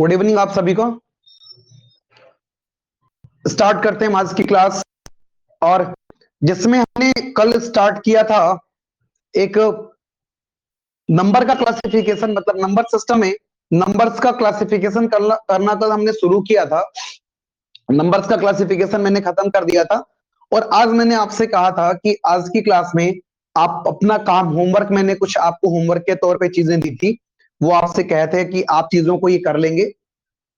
Good evening आप सभी को। स्टार्ट करते हैं आज की क्लास, और जिसमें हमने कल स्टार्ट किया था एक नंबर का क्लासिफिकेशन, मतलब नंबर सिस्टम में नंबर्स का क्लासिफिकेशन करना कल हमने शुरू किया था। नंबर्स का क्लासिफिकेशन मैंने खत्म कर दिया था, और आज मैंने आपसे कहा था कि आज की क्लास में आप अपना काम, होमवर्क, मैंने कुछ आपको होमवर्क के तौर पे चीजें दी थी, वो आपसे कहते हैं कि आप चीजों को ये कर लेंगे।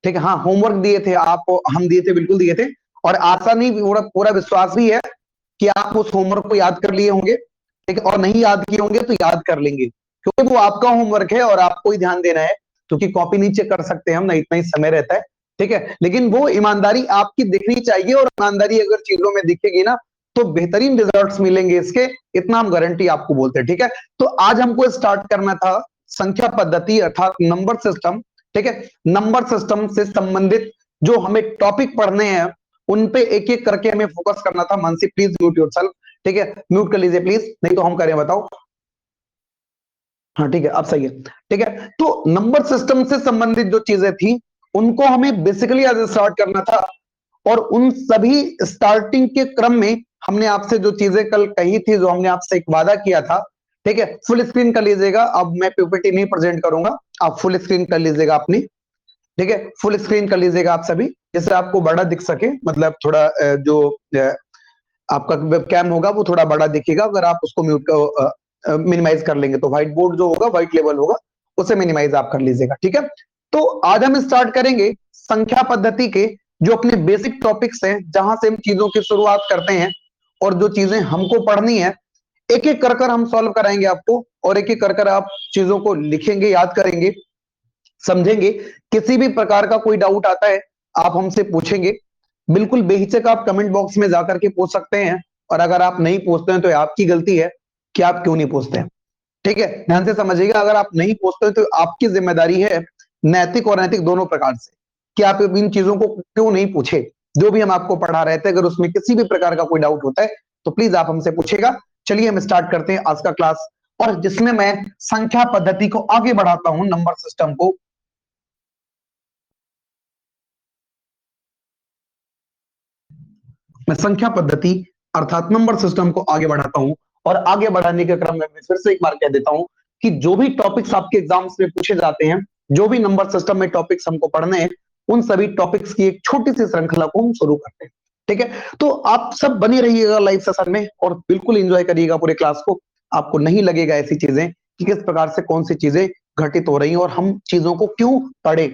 ठीक है, हाँ होमवर्क दिए थे आप, हम दिए थे, बिल्कुल दिए थे, और आशा नहीं पूरा पूरा विश्वास भी है कि आप उस होमवर्क को याद कर लिए होंगे। ठीक है, और नहीं याद किए होंगे तो याद कर लेंगे, क्योंकि वो आपका होमवर्क है और आपको ही ध्यान देना है, क्योंकि कॉपी नीचे कर सकते हैं हम, ना इतना ही समय रहता है। ठीक है, लेकिन वो ईमानदारी आपकी दिखनी चाहिए, और ईमानदारी अगर चीजों में दिखेगी ना तो बेहतरीन रिजल्ट्स मिलेंगे इसके, इतना हम गारंटी आपको बोलते हैं। ठीक है, तो आज हमको स्टार्ट करना था संख्या पद्धति अर्थात नंबर सिस्टम। ठीक है, नंबर सिस्टम से संबंधित जो हमें टॉपिक पढ़ने हैं उन पे एक एक करके हमें फोकस करना था। Mansi please mute yourself. ठीक है, म्यूट कर लीजिए प्लीज, नहीं तो हम करें, बताओ। हाँ ठीक है, अब सही है। ठीक है, तो नंबर सिस्टम से संबंधित जो चीजें थी उनको हमें बेसिकली आज स्टार्ट करना था, और उन सभी स्टार्टिंग के क्रम में हमने आपसे जो चीजें कल कही थी, जो हमने आपसे एक वादा किया था। ठीक है, फुल स्क्रीन कर लीजिएगा, अब मैं पीपीटी नहीं प्रेजेंट करूंगा, आप फुल स्क्रीन कर लीजिएगा अपनी। ठीक है, फुल स्क्रीन कर लीजिएगा आप सभी, जिससे आपको बड़ा दिख सके, मतलब थोड़ा जो आपका वेब कैम होगा वो थोड़ा बड़ा दिखेगा। अगर आप उसको म्यूट मिनिमाइज कर लेंगे तो व्हाइट बोर्ड जो होगा, व्हाइट लेवल होगा, उसे मिनिमाइज आप कर लीजिएगा। ठीक है, तो आज हम स्टार्ट करेंगे संख्या पद्धति के जो अपने बेसिक टॉपिक्स हैं, जहां से हम चीजों की शुरुआत करते हैं, और जो चीजें हमको पढ़नी है एक एक कर हम सॉल्व कराएंगे आपको, और एक एक कर आप चीजों को लिखेंगे, याद करेंगे, समझेंगे। किसी भी प्रकार का कोई डाउट आता है आप हमसे पूछेंगे, बिल्कुल बेहिचक आप कमेंट बॉक्स में जाकर के पूछ सकते हैं, और अगर आप नहीं पूछते हैं तो आपकी गलती है कि आप क्यों नहीं पूछते हैं। ठीक है, ध्यान से समझिएगा, अगर आप नहीं पूछते हैं तो आपकी जिम्मेदारी है, नैतिक और नैतिक दोनों प्रकार से, कि आप इन चीजों को क्यों नहीं पूछे। जो भी हम आपको पढ़ा रहे थे, अगर उसमें किसी भी प्रकार का कोई डाउट होता है तो प्लीज आप हमसे पूछेगा। चलिए हम स्टार्ट करते हैं आज का क्लास, और जिसमें मैं संख्या पद्धति को आगे बढ़ाता हूं, नंबर सिस्टम को। मैं संख्या पद्धति अर्थात नंबर सिस्टम को आगे बढ़ाता हूं, और आगे बढ़ाने के क्रम में मैं फिर से एक बार कह देता हूं कि जो भी टॉपिक्स आपके एग्जाम्स में पूछे जाते हैं, जो भी नंबर सिस्टम में टॉपिक्स हमको पढ़ने हैं, उन सभी टॉपिक्स की एक छोटी सी श्रृंखला को हम शुरू करते हैं। ठीक है, तो आप सब बने रहिएगा लाइव सेशन में, और बिल्कुल एंजॉय करिएगा पूरे क्लास को। आपको नहीं लगेगा ऐसी चीजें कि किस प्रकार से कौन सी चीजें घटित हो रही हैं, और हम चीजों को क्यों पढ़े,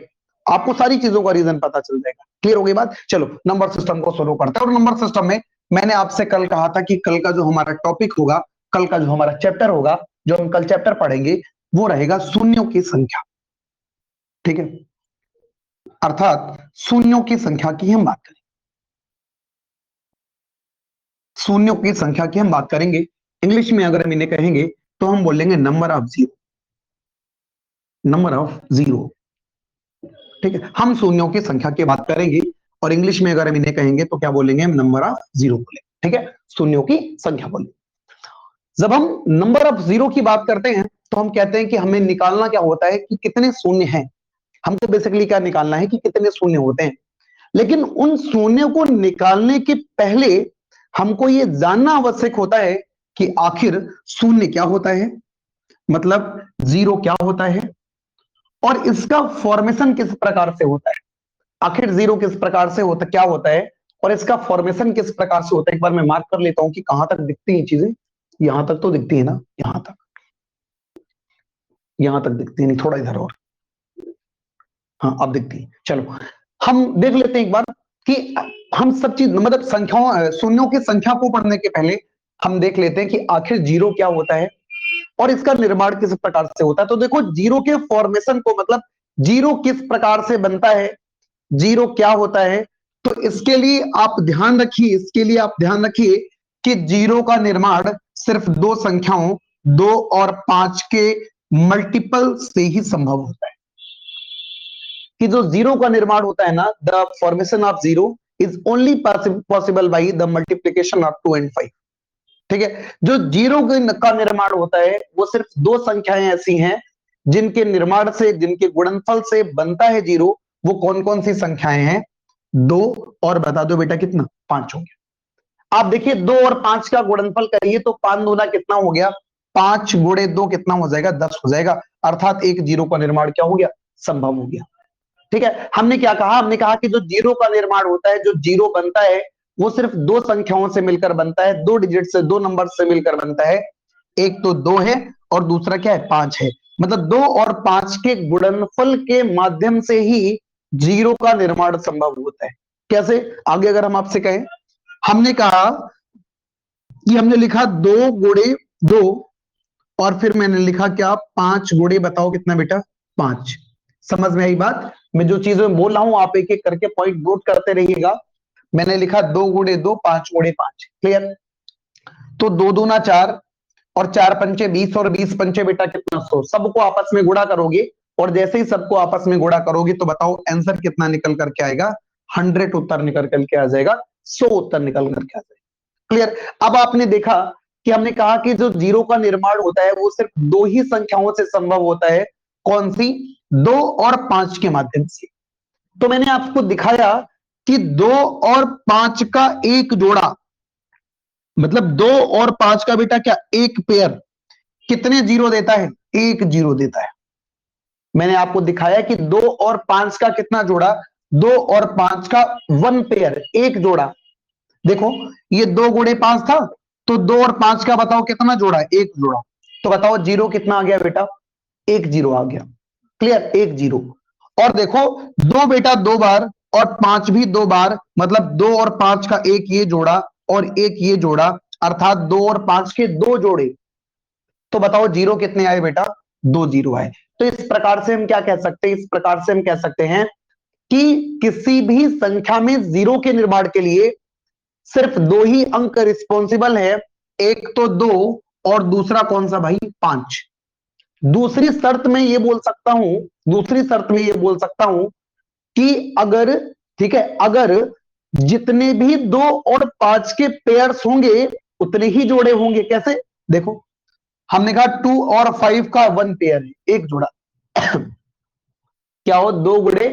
आपको सारी चीजों का रीजन पता चल जाएगा। क्लियर हो गई बात? चलो नंबर सिस्टम को शुरू करते हैं। और नंबर सिस्टम में मैंने आपसे कल कहा था कि कल का जो हमारा टॉपिक होगा, कल का जो हमारा चैप्टर होगा, जो हम कल चैप्टर पढ़ेंगे, वो रहेगा शून्यों की संख्या। ठीक है, अर्थात शून्यों की संख्या की हम बात करेंगे, शून्यों की संख्या की हम बात करेंगे। इंग्लिश में अगर हम इन्हें कहेंगे तो हम बोलेंगे number of zero, number of zero. ठीक है, हम शून्यों की संख्या की बात करेंगे, और इंग्लिश में अगर हम इन्हें कहेंगे तो क्या बोलेंगे, हम नंबर ऑफ जीरो बोलेंगे। ठीक है, शून्यों की संख्या बोलेंगे। जब हम नंबर ऑफ जीरो की बात करते हैं तो हम कहते हैं कि हमें निकालना क्या होता है कि कितने शून्य हैं। हमको बेसिकली क्या निकालना है कि कितने शून्य होते हैं, लेकिन उन शून्य को निकालने के पहले हमको ये जानना आवश्यक होता है कि आखिर शून्य क्या होता है, मतलब जीरो क्या होता है, और इसका फॉर्मेशन किस प्रकार से होता है। आखिर जीरो किस प्रकार से होता, क्या होता है, और इसका फॉर्मेशन किस प्रकार से होता है। एक बार मैं मार्क कर लेता हूं कि कहां तक दिखती है चीजें। यहां तक तो दिखती है ना, यहां तक, यहां तक दिखती है नहीं, थोड़ा इधर और, हाँ अब दिखती है। चलो हम देख लेते हैं एक बार कि हम सब चीज, मतलब संख्याओं, शून्यों की संख्या को पढ़ने के पहले हम देख लेते हैं कि आखिर जीरो क्या होता है और इसका निर्माण किस प्रकार से होता है। तो देखो जीरो के फॉर्मेशन को, मतलब जीरो किस प्रकार से बनता है, जीरो क्या होता है, तो इसके लिए आप ध्यान रखिए, इसके लिए आप ध्यान रखिए कि जीरो का निर्माण सिर्फ दो संख्याओं 2 और 5 के मल्टीपल से ही संभव होता है। कि जो जीरो का निर्माण होता है ना, the formation of zero is only possible by the multiplication of 2 and 5। ठीक है, जो जीरो का निर्माण होता है वो सिर्फ दो संख्याएं ऐसी हैं जिनके निर्माण से, जिनके गुणनफल से बनता है जीरो, वो कौन कौन सी संख्याएं हैं? 2 और बता दो बेटा कितना? 5 हो गया। आप देखिए 2 और 5 का गुणनफल करिए तो 5 दूना कितना हो गया? 5 गुणे 2 कितना हो जाएगा? 10 हो जाएगा। अर्थात एक जीरो का निर्माण क्या हो गया? संभव हो गया। ठीक है, हमने क्या कहा? हमने कहा कि जो जीरो का निर्माण होता है, जो जीरो बनता है, वो सिर्फ दो संख्याओं से मिलकर बनता है, दो डिजिट से, दो नंबर से मिलकर बनता है। एक तो 2 है और दूसरा क्या है? 5 है। मतलब 2 और 5 के गुणनफल के माध्यम से ही जीरो का निर्माण संभव होता है। कैसे? आगे अगर हम आपसे कहें, हमने कहा कि हमने लिखा 2 गुणे 2 और फिर मैंने लिखा क्या? 5 गुणे, बताओ कितना बेटा? 5। समझ में आई बात? मैं जो चीजें बोल रहा हूं आप एक एक करके पॉइंट नोट करते रहिएगा। मैंने लिखा 2 गुणे 2, 5 गुणे 5। क्लियर? तो 2 दूना 4 और 4 पंचे 20 और 20 पंचे बेटा कितना? 100। सबको आपस में गुणा करोगे और जैसे ही सबको आपस में गुणा करोगे तो बताओ आंसर कितना निकल करके आएगा? 100 उत्तर निकल करके आ जाएगा, 100 उत्तर निकल करके आ जाएगा। क्लियर? अब आपने देखा कि हमने कहा कि जो जीरो का निर्माण होता है वो सिर्फ दो ही संख्याओं से संभव होता है। कौन सी? 2 और 5 के माध्यम से। तो मैंने आपको दिखाया कि 2 और 5 का एक जोड़ा, मतलब 2 और 5 का बेटा क्या? एक पेयर कितने जीरो देता है? एक जीरो देता है। मैंने आपको दिखाया कि 2 और 5 का कितना जोड़ा? 2 और 5 का वन पेयर, एक जोड़ा। देखो ये 2 गुणे 5 था, तो 2 और 5 का बताओ कितना जोड़ा? एक जोड़ा। तो बताओ जीरो कितना आ गया बेटा? एक जीरो आ गया। क्लियर? एक जीरो। और देखो 2 बेटा 2 बार और 5 भी 2 बार, मतलब 2 और 5 का एक ये जोड़ा और एक ये जोड़ा, अर्थात 2 और 5 के दो जोड़े। तो बताओ जीरो कितने आए बेटा? 2 जीरो आए। तो इस प्रकार से हम क्या कह सकते हैं? इस प्रकार से हम कह सकते हैं कि किसी भी संख्या में जीरो के निर्माण के लिए सिर्फ दो ही अंक रिस्पॉन्सिबल है। एक तो 2 और दूसरा कौन सा भाई? 5। दूसरी शर्त में ये बोल सकता हूं, दूसरी शर्त में ये बोल सकता हूं कि अगर, ठीक है, अगर जितने भी 2 और 5 के पेयर्स होंगे उतने ही जोड़े होंगे। कैसे? देखो हमने कहा 2 और 5 का वन पेयर है, एक जोड़ा। क्या हो? 2 गुणे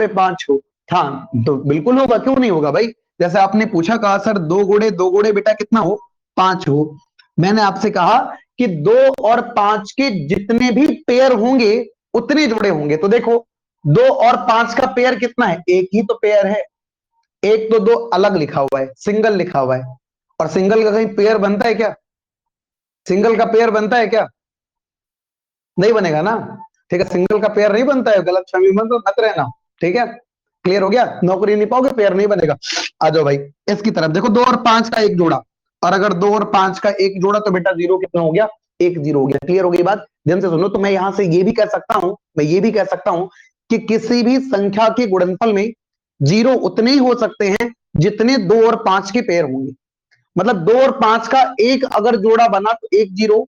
5 हो। हाँ तो बिल्कुल होगा, क्यों नहीं होगा भाई? जैसे आपने पूछा, कहा सर 2 गुणे बेटा कितना हो? 5 हो। मैंने आपसे कहा कि 2 और 5 के जितने भी पेयर होंगे उतने जोड़े होंगे। तो देखो 2 और 5 का पेयर कितना है? एक ही तो पेयर है। एक तो 2 अलग लिखा हुआ है, सिंगल लिखा हुआ है। और सिंगल का कहीं पेयर बनता है क्या? सिंगल का पेयर बनता है क्या? नहीं बनेगा ना। ठीक है, सिंगल का पेयर नहीं बनता है, गलत फहमी मत मत रहना। ठीक है, क्लियर हो गया? नौकरी नहीं पाओगे, पेयर नहीं बनेगा। आ जाओ भाई इसकी तरफ। देखो 2 और 5 का एक जोड़ा, और अगर 2 और 5 का एक जोड़ा तो बेटा जीरो कितना हो गया? एक जीरो हो गया। क्लियर हो गई बात? ध्यान से सुनो। तो मैं यहां से ये भी कह सकता हूं, मैं ये भी कह सकता हूं कि किसी भी संख्या के गुणनफल में जीरो उतने ही हो सकते हैं जितने 2 और 5 के पेयर होंगे। मतलब 2 और 5 का एक अगर जोड़ा बना तो एक जीरो,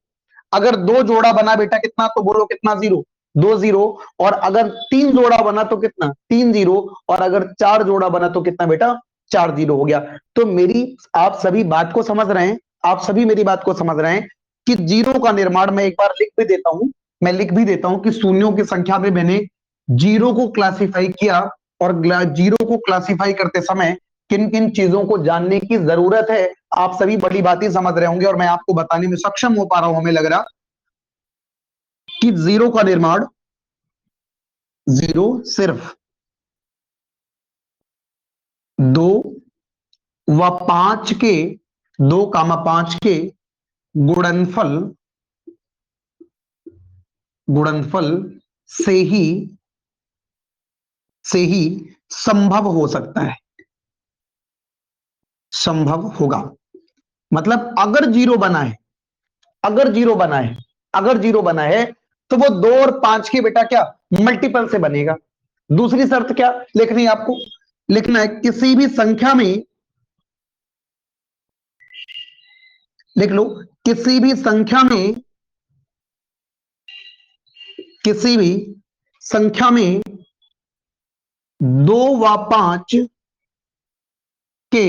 अगर दो जोड़ा बना बेटा कितना? तो बोलो कितना? जीरो। दो जीरो। और अगर तीन जोड़ा बना तो कितना? तीन जीरो। और अगर चार जोड़ा बना तो कितना बेटा? चार जीरो हो गया। तो मेरी, आप सभी बात को समझ रहे हैं? आप सभी मेरी बात को समझ रहे हैं कि जीरो का निर्माण, मैं एक बार लिख भी देता हूं, मैं लिख भी देता हूं कि शून्यों की संख्या में मैंने जीरो को क्लासिफाई किया। और जीरो को क्लासिफाई करते समय किन किन चीजों को जानने की जरूरत है, आप सभी बड़ी बातें समझ रहे होंगे और मैं आपको बताने में सक्षम हो पा रहा हूं। हमें लग रहा कि जीरो का निर्माण, जीरो सिर्फ 2 व 5 के, 2, 5 के गुणनफल, गुणनफल से ही, से ही संभव हो सकता है, संभव होगा। मतलब अगर जीरो बना है, अगर जीरो बना है, अगर जीरो बना है तो वो 2 और 5 के बेटा क्या? मल्टीपल से बनेगा। दूसरी शर्त क्या लिखनी है आपको? लिखना है किसी भी संख्या में, लिख लो, किसी भी संख्या में, किसी भी संख्या में 2 व 5 के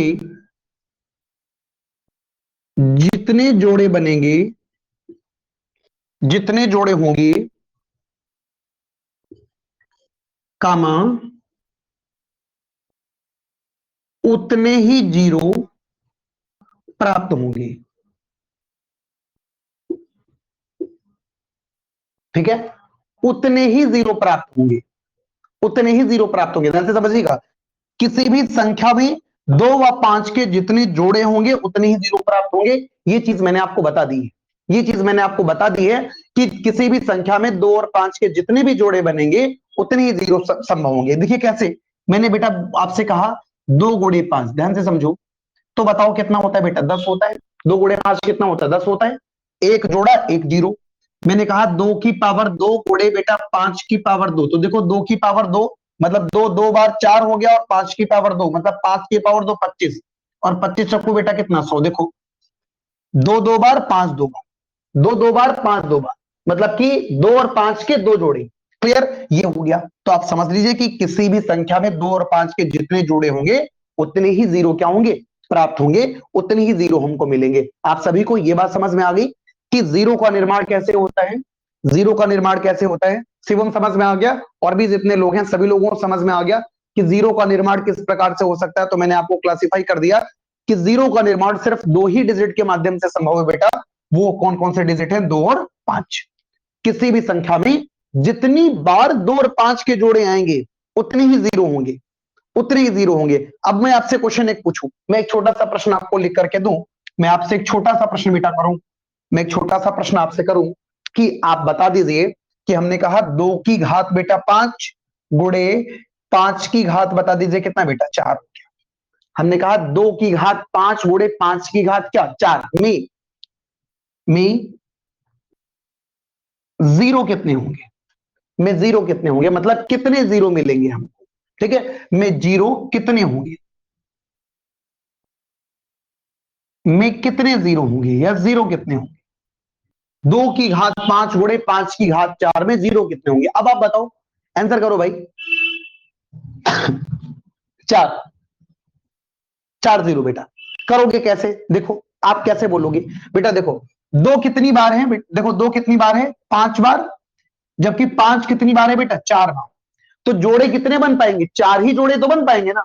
जितने जोड़े बनेंगे, जितने जोड़े होंगे कामा उतने ही जीरो प्राप्त होंगे। ठीक है, उतने ही जीरो प्राप्त होंगे, उतने ही जीरो प्राप्त होंगे। ध्यान से समझिएगा, किसी भी संख्या में 2 व 5 के जितने जोड़े होंगे उतने ही जीरो प्राप्त होंगे। ये चीज मैंने आपको बता दी है, ये चीज मैंने आपको बता दी है कि किसी भी संख्या में 2 और 5 के जितने भी जोड़े बनेंगे उतने ही जीरो संभव होंगे। देखिए कैसे, मैंने बेटा आपसे कहा 2 गुणे 5, ध्यान से समझो, तो बताओ कितना होता है बेटा, 10 होता है। 2 गुणे 5 कितना होता है, 10 होता है। एक जोड़ा एक जीरो। मैंने कहा 2 की पावर 2 गुणे बेटा 5 की पावर 2, तो देखो 2 की पावर 2 मतलब 2 2 बार 4 हो गया, और 5 की पावर 2 मतलब 5 की पावर 2 25, और 25 चक्कू बेटा कितना 100। देखो 2 2 बार 5 2 बार, 2 2 बार 5 2 बार, मतलब कि 2 और 5 के दो जोड़े। क्लियर, ये हो गया। तो आप समझ लीजिए कि किसी भी संख्या में 2 और 5 के जितने जोड़े होंगे उतने ही जीरो क्या होंगे, प्राप्त होंगे, उतने ही जीरो हमको मिलेंगे। आप सभी को यह बात समझ में आ गई कि जीरो का निर्माण कैसे होता है, जीरो का निर्माण कैसे होता है। शिवम समझ में आ गया, और भी जितने लोग हैं सभी लोगों को समझ में आ गया कि जीरो का निर्माण किस प्रकार से हो सकता है। तो मैंने आपको क्लासिफाई कर दिया कि जीरो का निर्माण सिर्फ 2 ही डिजिट के माध्यम से संभव है बेटा। वो कौन कौन से डिजिट हैं, 2 और 5। किसी भी संख्या में जितनी बार 2 और 5 के जोड़े आएंगे उतने ही जीरो होंगे, उतने ही जीरो होंगे। अब मैं आपसे क्वेश्चन एक पूछूं, मैं एक छोटा सा प्रश्न आपको लिख करके दूं, मैं आपसे एक छोटा सा प्रश्न बेटा करूं, मैं एक छोटा सा प्रश्न आपसे करूं कि आप बता दीजिए कि हमने कहा 2 की घात बेटा 5 गुणे 5 की घात बता दीजिए कितना बेटा 4 हो गया। हमने कहा 2 की घात 5 गुणे 5 की घात क्या 4 में जीरो कितने होंगे, में जीरो कितने होंगे, मतलब कितने जीरो मिलेंगे हमको। ठीक है, में जीरो कितने होंगे, में कितने जीरो होंगे, या जीरो कितने होंगे। 2 की घात 5 गुणे 5 की घात 4 में जीरो कितने होंगे। अब आप बताओ, आंसर करो भाई। चार, 4 जीरो बेटा। करोगे कैसे, देखो आप कैसे बोलोगे बेटा। देखो दो कितनी बार है, देखो दो कितनी बार है, 5 बार, जबकि 5 कितनी बार है बेटा, 4 बार। तो जोड़े कितने बन पाएंगे, 4 ही जोड़े तो बन पाएंगे ना।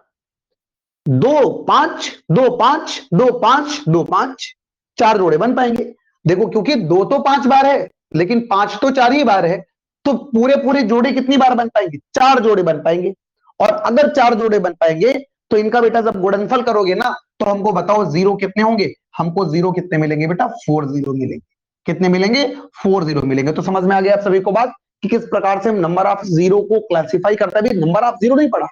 2 5 2 5 2 5 2 5, 4 जोड़े बन पाएंगे। देखो क्योंकि 2 तो 5 बार है, लेकिन 5 तो 4 ही बार है, तो पूरे पूरे जोड़े कितनी बार बन पाएंगे, 4 जोड़े बन पाएंगे। और अगर 4 जोड़े बन पाएंगे तो इनका बेटा जब गुणनफल करोगे ना, तो हमको बताओ जीरो कितने होंगे। हमको जीरो कितने मिलेंगे बेटा, 4 जीरो मिलेंगे। कितने मिलेंगे, 4 जीरो मिलेंगे। तो समझ में आ गया आप सभी को बात कि किस प्रकार से हम नंबर ऑफ जीरो को क्लासिफाई करते हैं। नंबर ऑफ जीरो नहीं पढ़ा,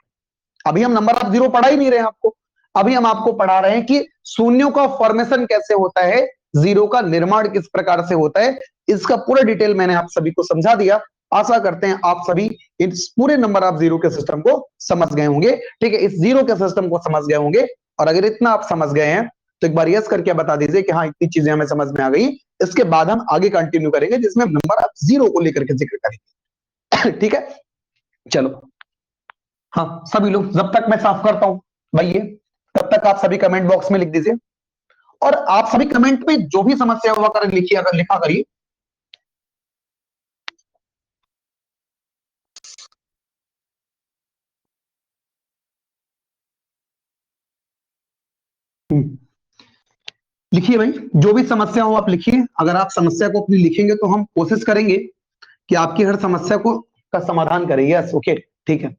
अभी हम नंबर ऑफ जीरो पढ़ा ही नहीं रहे हैं आपको। अभी हम आपको पढ़ा रहे हैं कि शून्यों का फॉर्मेशन कैसे होता है, जीरो का निर्माण किस प्रकार से होता है। इसका पूरा डिटेल मैंने आप सभी को समझा दिया। आशा करते हैं आप सभी इस पूरे नंबर ऑफ जीरो के सिस्टम को समझ गए होंगे। ठीक है, इस जीरो के सिस्टम को समझ गए होंगे। और अगर इतना आप समझ गए हैं तो एक बार यस करके बता दीजिए कि हाँ इतनी चीजें हमें समझ में आ गई। इसके बाद हम आगे कंटिन्यू करेंगे जिसमें हम नंबर ऑफ जीरो को लेकर के जिक्र करेंगे। ठीक है, चलो। हाँ सभी लोग, जब तक मैं साफ करता हूं भाई ये, तब तक आप सभी कमेंट बॉक्स में लिख दीजिए। और आप सभी कमेंट में जो भी समस्या हुआ कर लिखिए, अगर लिखा करिए। लिखिए भाई, जो भी समस्या हो आप लिखिए। अगर आप समस्या को अपनी लिखेंगे तो हम कोशिश करेंगे कि आपकी हर समस्या को का समाधान करें। यस, ओके, ठीक है,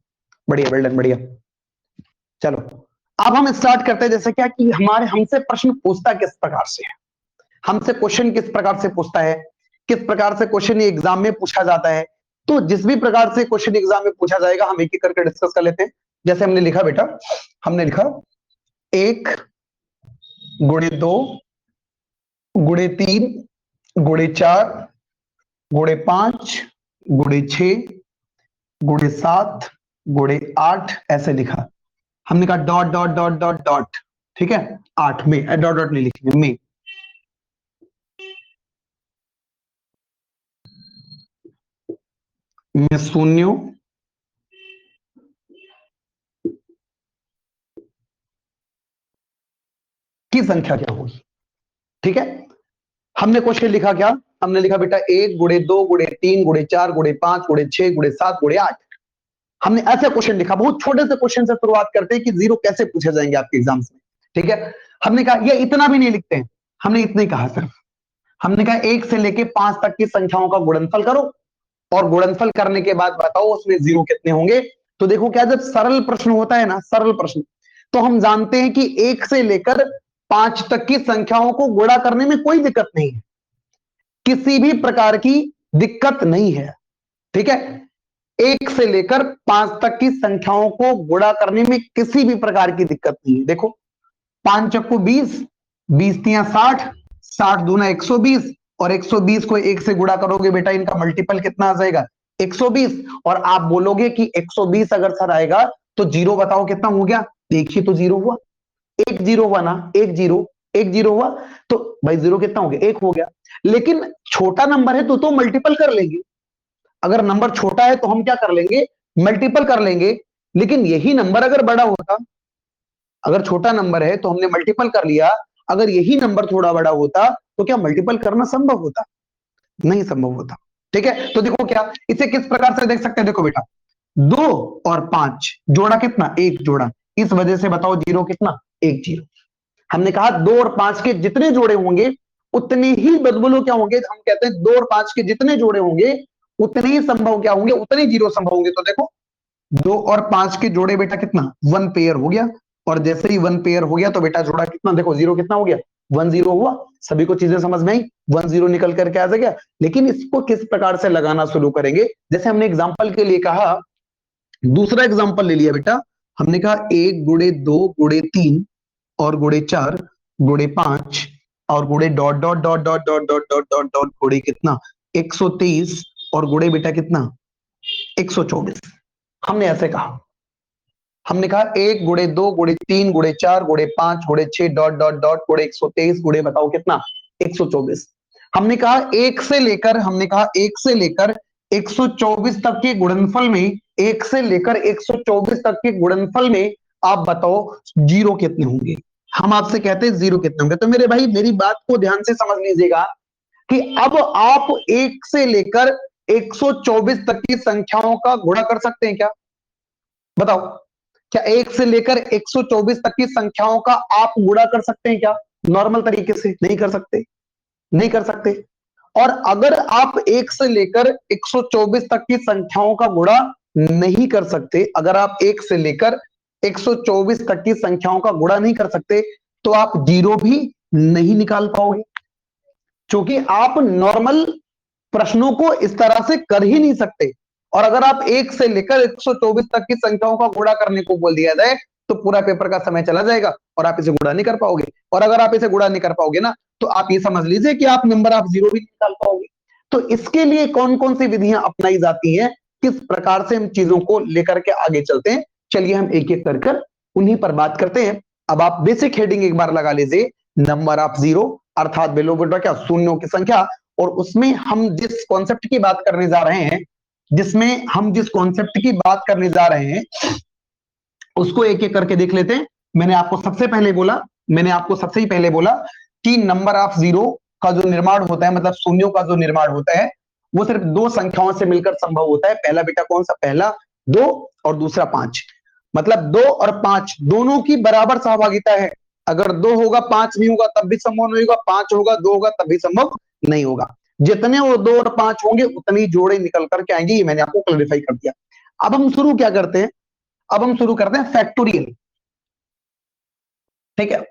बढ़िया, वेल डन, बढ़िया। चलो अब हम स्टार्ट करते हैं। जैसे क्या कि हमारे हमसे प्रश्न पूछता किस प्रकार से है, हमसे क्वेश्चन किस प्रकार से पूछता है, किस प्रकार से क्वेश्चन एग्जाम में पूछा जाता है। तो जिस भी प्रकार से क्वेश्चन एग्जाम में पूछा जाएगा हम एक एक करके डिस्कस कर लेते हैं। जैसे हमने लिखा बेटा, हमने लिखा 1 गुणे 2 गुणे 3 गुणे 4 गुणे 5 गुणे 6 गुणे 7 गुणे 8, ऐसे लिखा। हमने कहा dot dot dot dot dot, ठीक है, 8 में, डॉट डॉट नहीं लिखेंगे, में शून्यों की संख्या क्या होगी। ठीक है, हमने क्वेश्चन लिखा क्या, हमने लिखा बेटा 1 गुणे 2 गुणे 3 गुणे 4 गुणे 5 गुणे 6 गुणे 7 गुणे 8। हमने ऐसे क्वेश्चन लिखा, बहुत छोटे से क्वेश्चन से शुरुआत करते हैं कि जीरो कैसे पूछे जाएंगे आपके एग्जाम्स में, ठीक है। हमने कहा ये इतना भी नहीं लिखते हैं, हमने इतना ही कहा सिर्फ, हमने कहा 1 से लेके 5 तक की संख्याओं का गुणनफल करो और गुणनफल करने के बाद बताओ उसमें जीरो कितने होंगे। तो देखो क्या, जब सरल प्रश्न होता है ना, सरल प्रश्न, तो हम जानते हैं कि 1 से लेकर 5 तक की संख्याओं को गुणा करने में कोई दिक्कत नहीं है, किसी भी प्रकार की दिक्कत नहीं है, ठीक है। 1 से लेकर 5 तक की संख्याओं को गुणा करने में किसी भी प्रकार की दिक्कत नहीं है। देखो 5 चक्कू 20, 20 तिया 60, 60 दूना 120, और 120 को 1 से गुणा करोगे बेटा, इनका मल्टीपल कितना आ जाएगा 120। और आप बोलोगे कि 120 अगर सर आएगा तो जीरो बताओ कितना हो गया, देखिए तो जीरो हुआ, एक जीरो हुआ ना, एक जीरो हुआ, तो भाई जीरो कितना हो गया, एक हो गया। लेकिन छोटा नंबर है तो मल्टीपल कर लेंगे, अगर नंबर छोटा है तो हम क्या कर लेंगे, मल्टीपल कर लेंगे। लेकिन यही नंबर अगर बड़ा होता, अगर छोटा नंबर है तो हमने मल्टीपल कर लिया, अगर यही नंबर थोड़ा बड़ा होता तो क्या मल्टीपल करना संभव होता, नहीं संभव होता, ठीक है। तो देखो क्या, इसे किस प्रकार से देख सकते हैं, देखो बेटा 2 और 5 जोड़ा कितना, एक जोड़ा, इस वजह से बताओ जीरो कितना, एक जीरो। हमने कहा 2 और 5 के जितने जोड़े होंगे उतने ही बदबुलो क्या होंगे, हम कहते हैं 2 और 5 के जितने जोड़े होंगे उतने ही संभव क्या होंगे, उतने जीरो संभव होंगे। तो देखो 2 और 5 के जोड़े बेटा कितना, 1 पेयर हो गया, और जैसे ही 1 पेयर हो गया तो बेटा जोड़ा कितना, देखो जीरो कितना हो गया, 1 जीरो हुआ। सभी को चीजें समझ में आई, 1 जीरो निकल करके आ गया। लेकिन इसको किस प्रकार से लगाना शुरू करेंगे, जैसे हमने एग्जाम्पल के लिए कहा, दूसरा एग्जाम्पल ले लिया बेटा, हमने कहा 1 गुणे 2 गुणे 3 और गुणे 4 गुणे 5 और गुणे dot dot dot dot dot dot dot dot dot गुणे कितना 123 और गुणे बेटा कितना 124। हमने ऐसे कहा, हमने कहा 1 गुणे 2 गुणे 3 गुणे 4 गुणे 5 गुणे 6 डॉट डॉट डॉट गुणे 123 गुणे बताओ कितना 124। हमने कहा 1 से लेकर, हमने कहा 1 से लेकर 124 तक के गुणनफल में, 1 से लेकर 124 तक के गुणनफल में आप बताओ जीरो कितने होंगे। हम आपसे कहते हैं जीरो कितने होंगे। तो मेरे भाई मेरी बात को ध्यान से समझ लीजिएगा कि अब आप 1 से लेकर 124 तक की संख्याओं का गुणा कर सकते हैं क्या, बताओ। क्या 1 से लेकर 124 तक की संख्याओं का आप गुणा कर सकते हैं क्या, नॉर्मल तरीके से, नहीं कर सकते, नहीं कर सकते। और अगर आप 1 से लेकर 124 तक की संख्याओं का गुणा नहीं कर सकते, अगर आप 1 से लेकर 124 तक की संख्याओं का गुणा नहीं कर सकते, तो आप जीरो भी नहीं निकाल पाओगे, क्योंकि आप नॉर्मल प्रश्नों को इस तरह से कर ही नहीं सकते। और अगर आप 1 से लेकर 124 तक की संख्याओं का गुणा करने को बोल दिया जाए तो पूरा पेपर का समय चला जाएगा और आप इसे गुणा नहीं कर पाओगे। और अगर आप इसे गुणा नहीं कर पाओगे ना, तो आप ये समझ लीजिए कि आप नंबर आप जीरो भी निकाल पाओगे। तो इसके लिए कौन कौन सी विधियां अपनाई जाती हैं, किस प्रकार से हम चीजों को लेकर के आगे चलते हैं, चलिए हम एक एक कर उन्हीं पर बात करते हैं। अब आप बेसिक हेडिंग एक बार लगा लीजिए, नंबर ऑफ जीरो, अर्थात बिलो बेटा क्या, शून्यों की संख्या। और उसमें हम जिस कॉन्सेप्ट की बात करने जा रहे हैं, जिसमें हम जिस कॉन्सेप्ट की बात करने जा रहे हैं उसको एक एक करके देख लेते हैं। मैंने आपको सबसे पहले बोला, मैंने आपको सबसे ही पहले बोला कि नंबर ऑफ जीरो का जो निर्माण होता है, मतलब शून्यों का जो निर्माण होता है, वो सिर्फ दो संख्याओं से मिलकर संभव होता है। पहला बेटा कौन सा, पहला 2 और दूसरा 5। मतलब 2 और 5 दोनों की बराबर सहभागिता है। अगर 2 होगा 5 नहीं होगा तब भी संभव नहीं होगा, 5 होगा 2 होगा तब भी संभव नहीं होगा। जितने वो 2 और 5 होंगे उतनी जोड़े निकल करके आएंगी, ये मैंने आपको क्लैरिफाई कर दिया। अब हम शुरू क्या करते हैं, अब हम शुरू करते हैं फैक्टोरियल, ठीक है,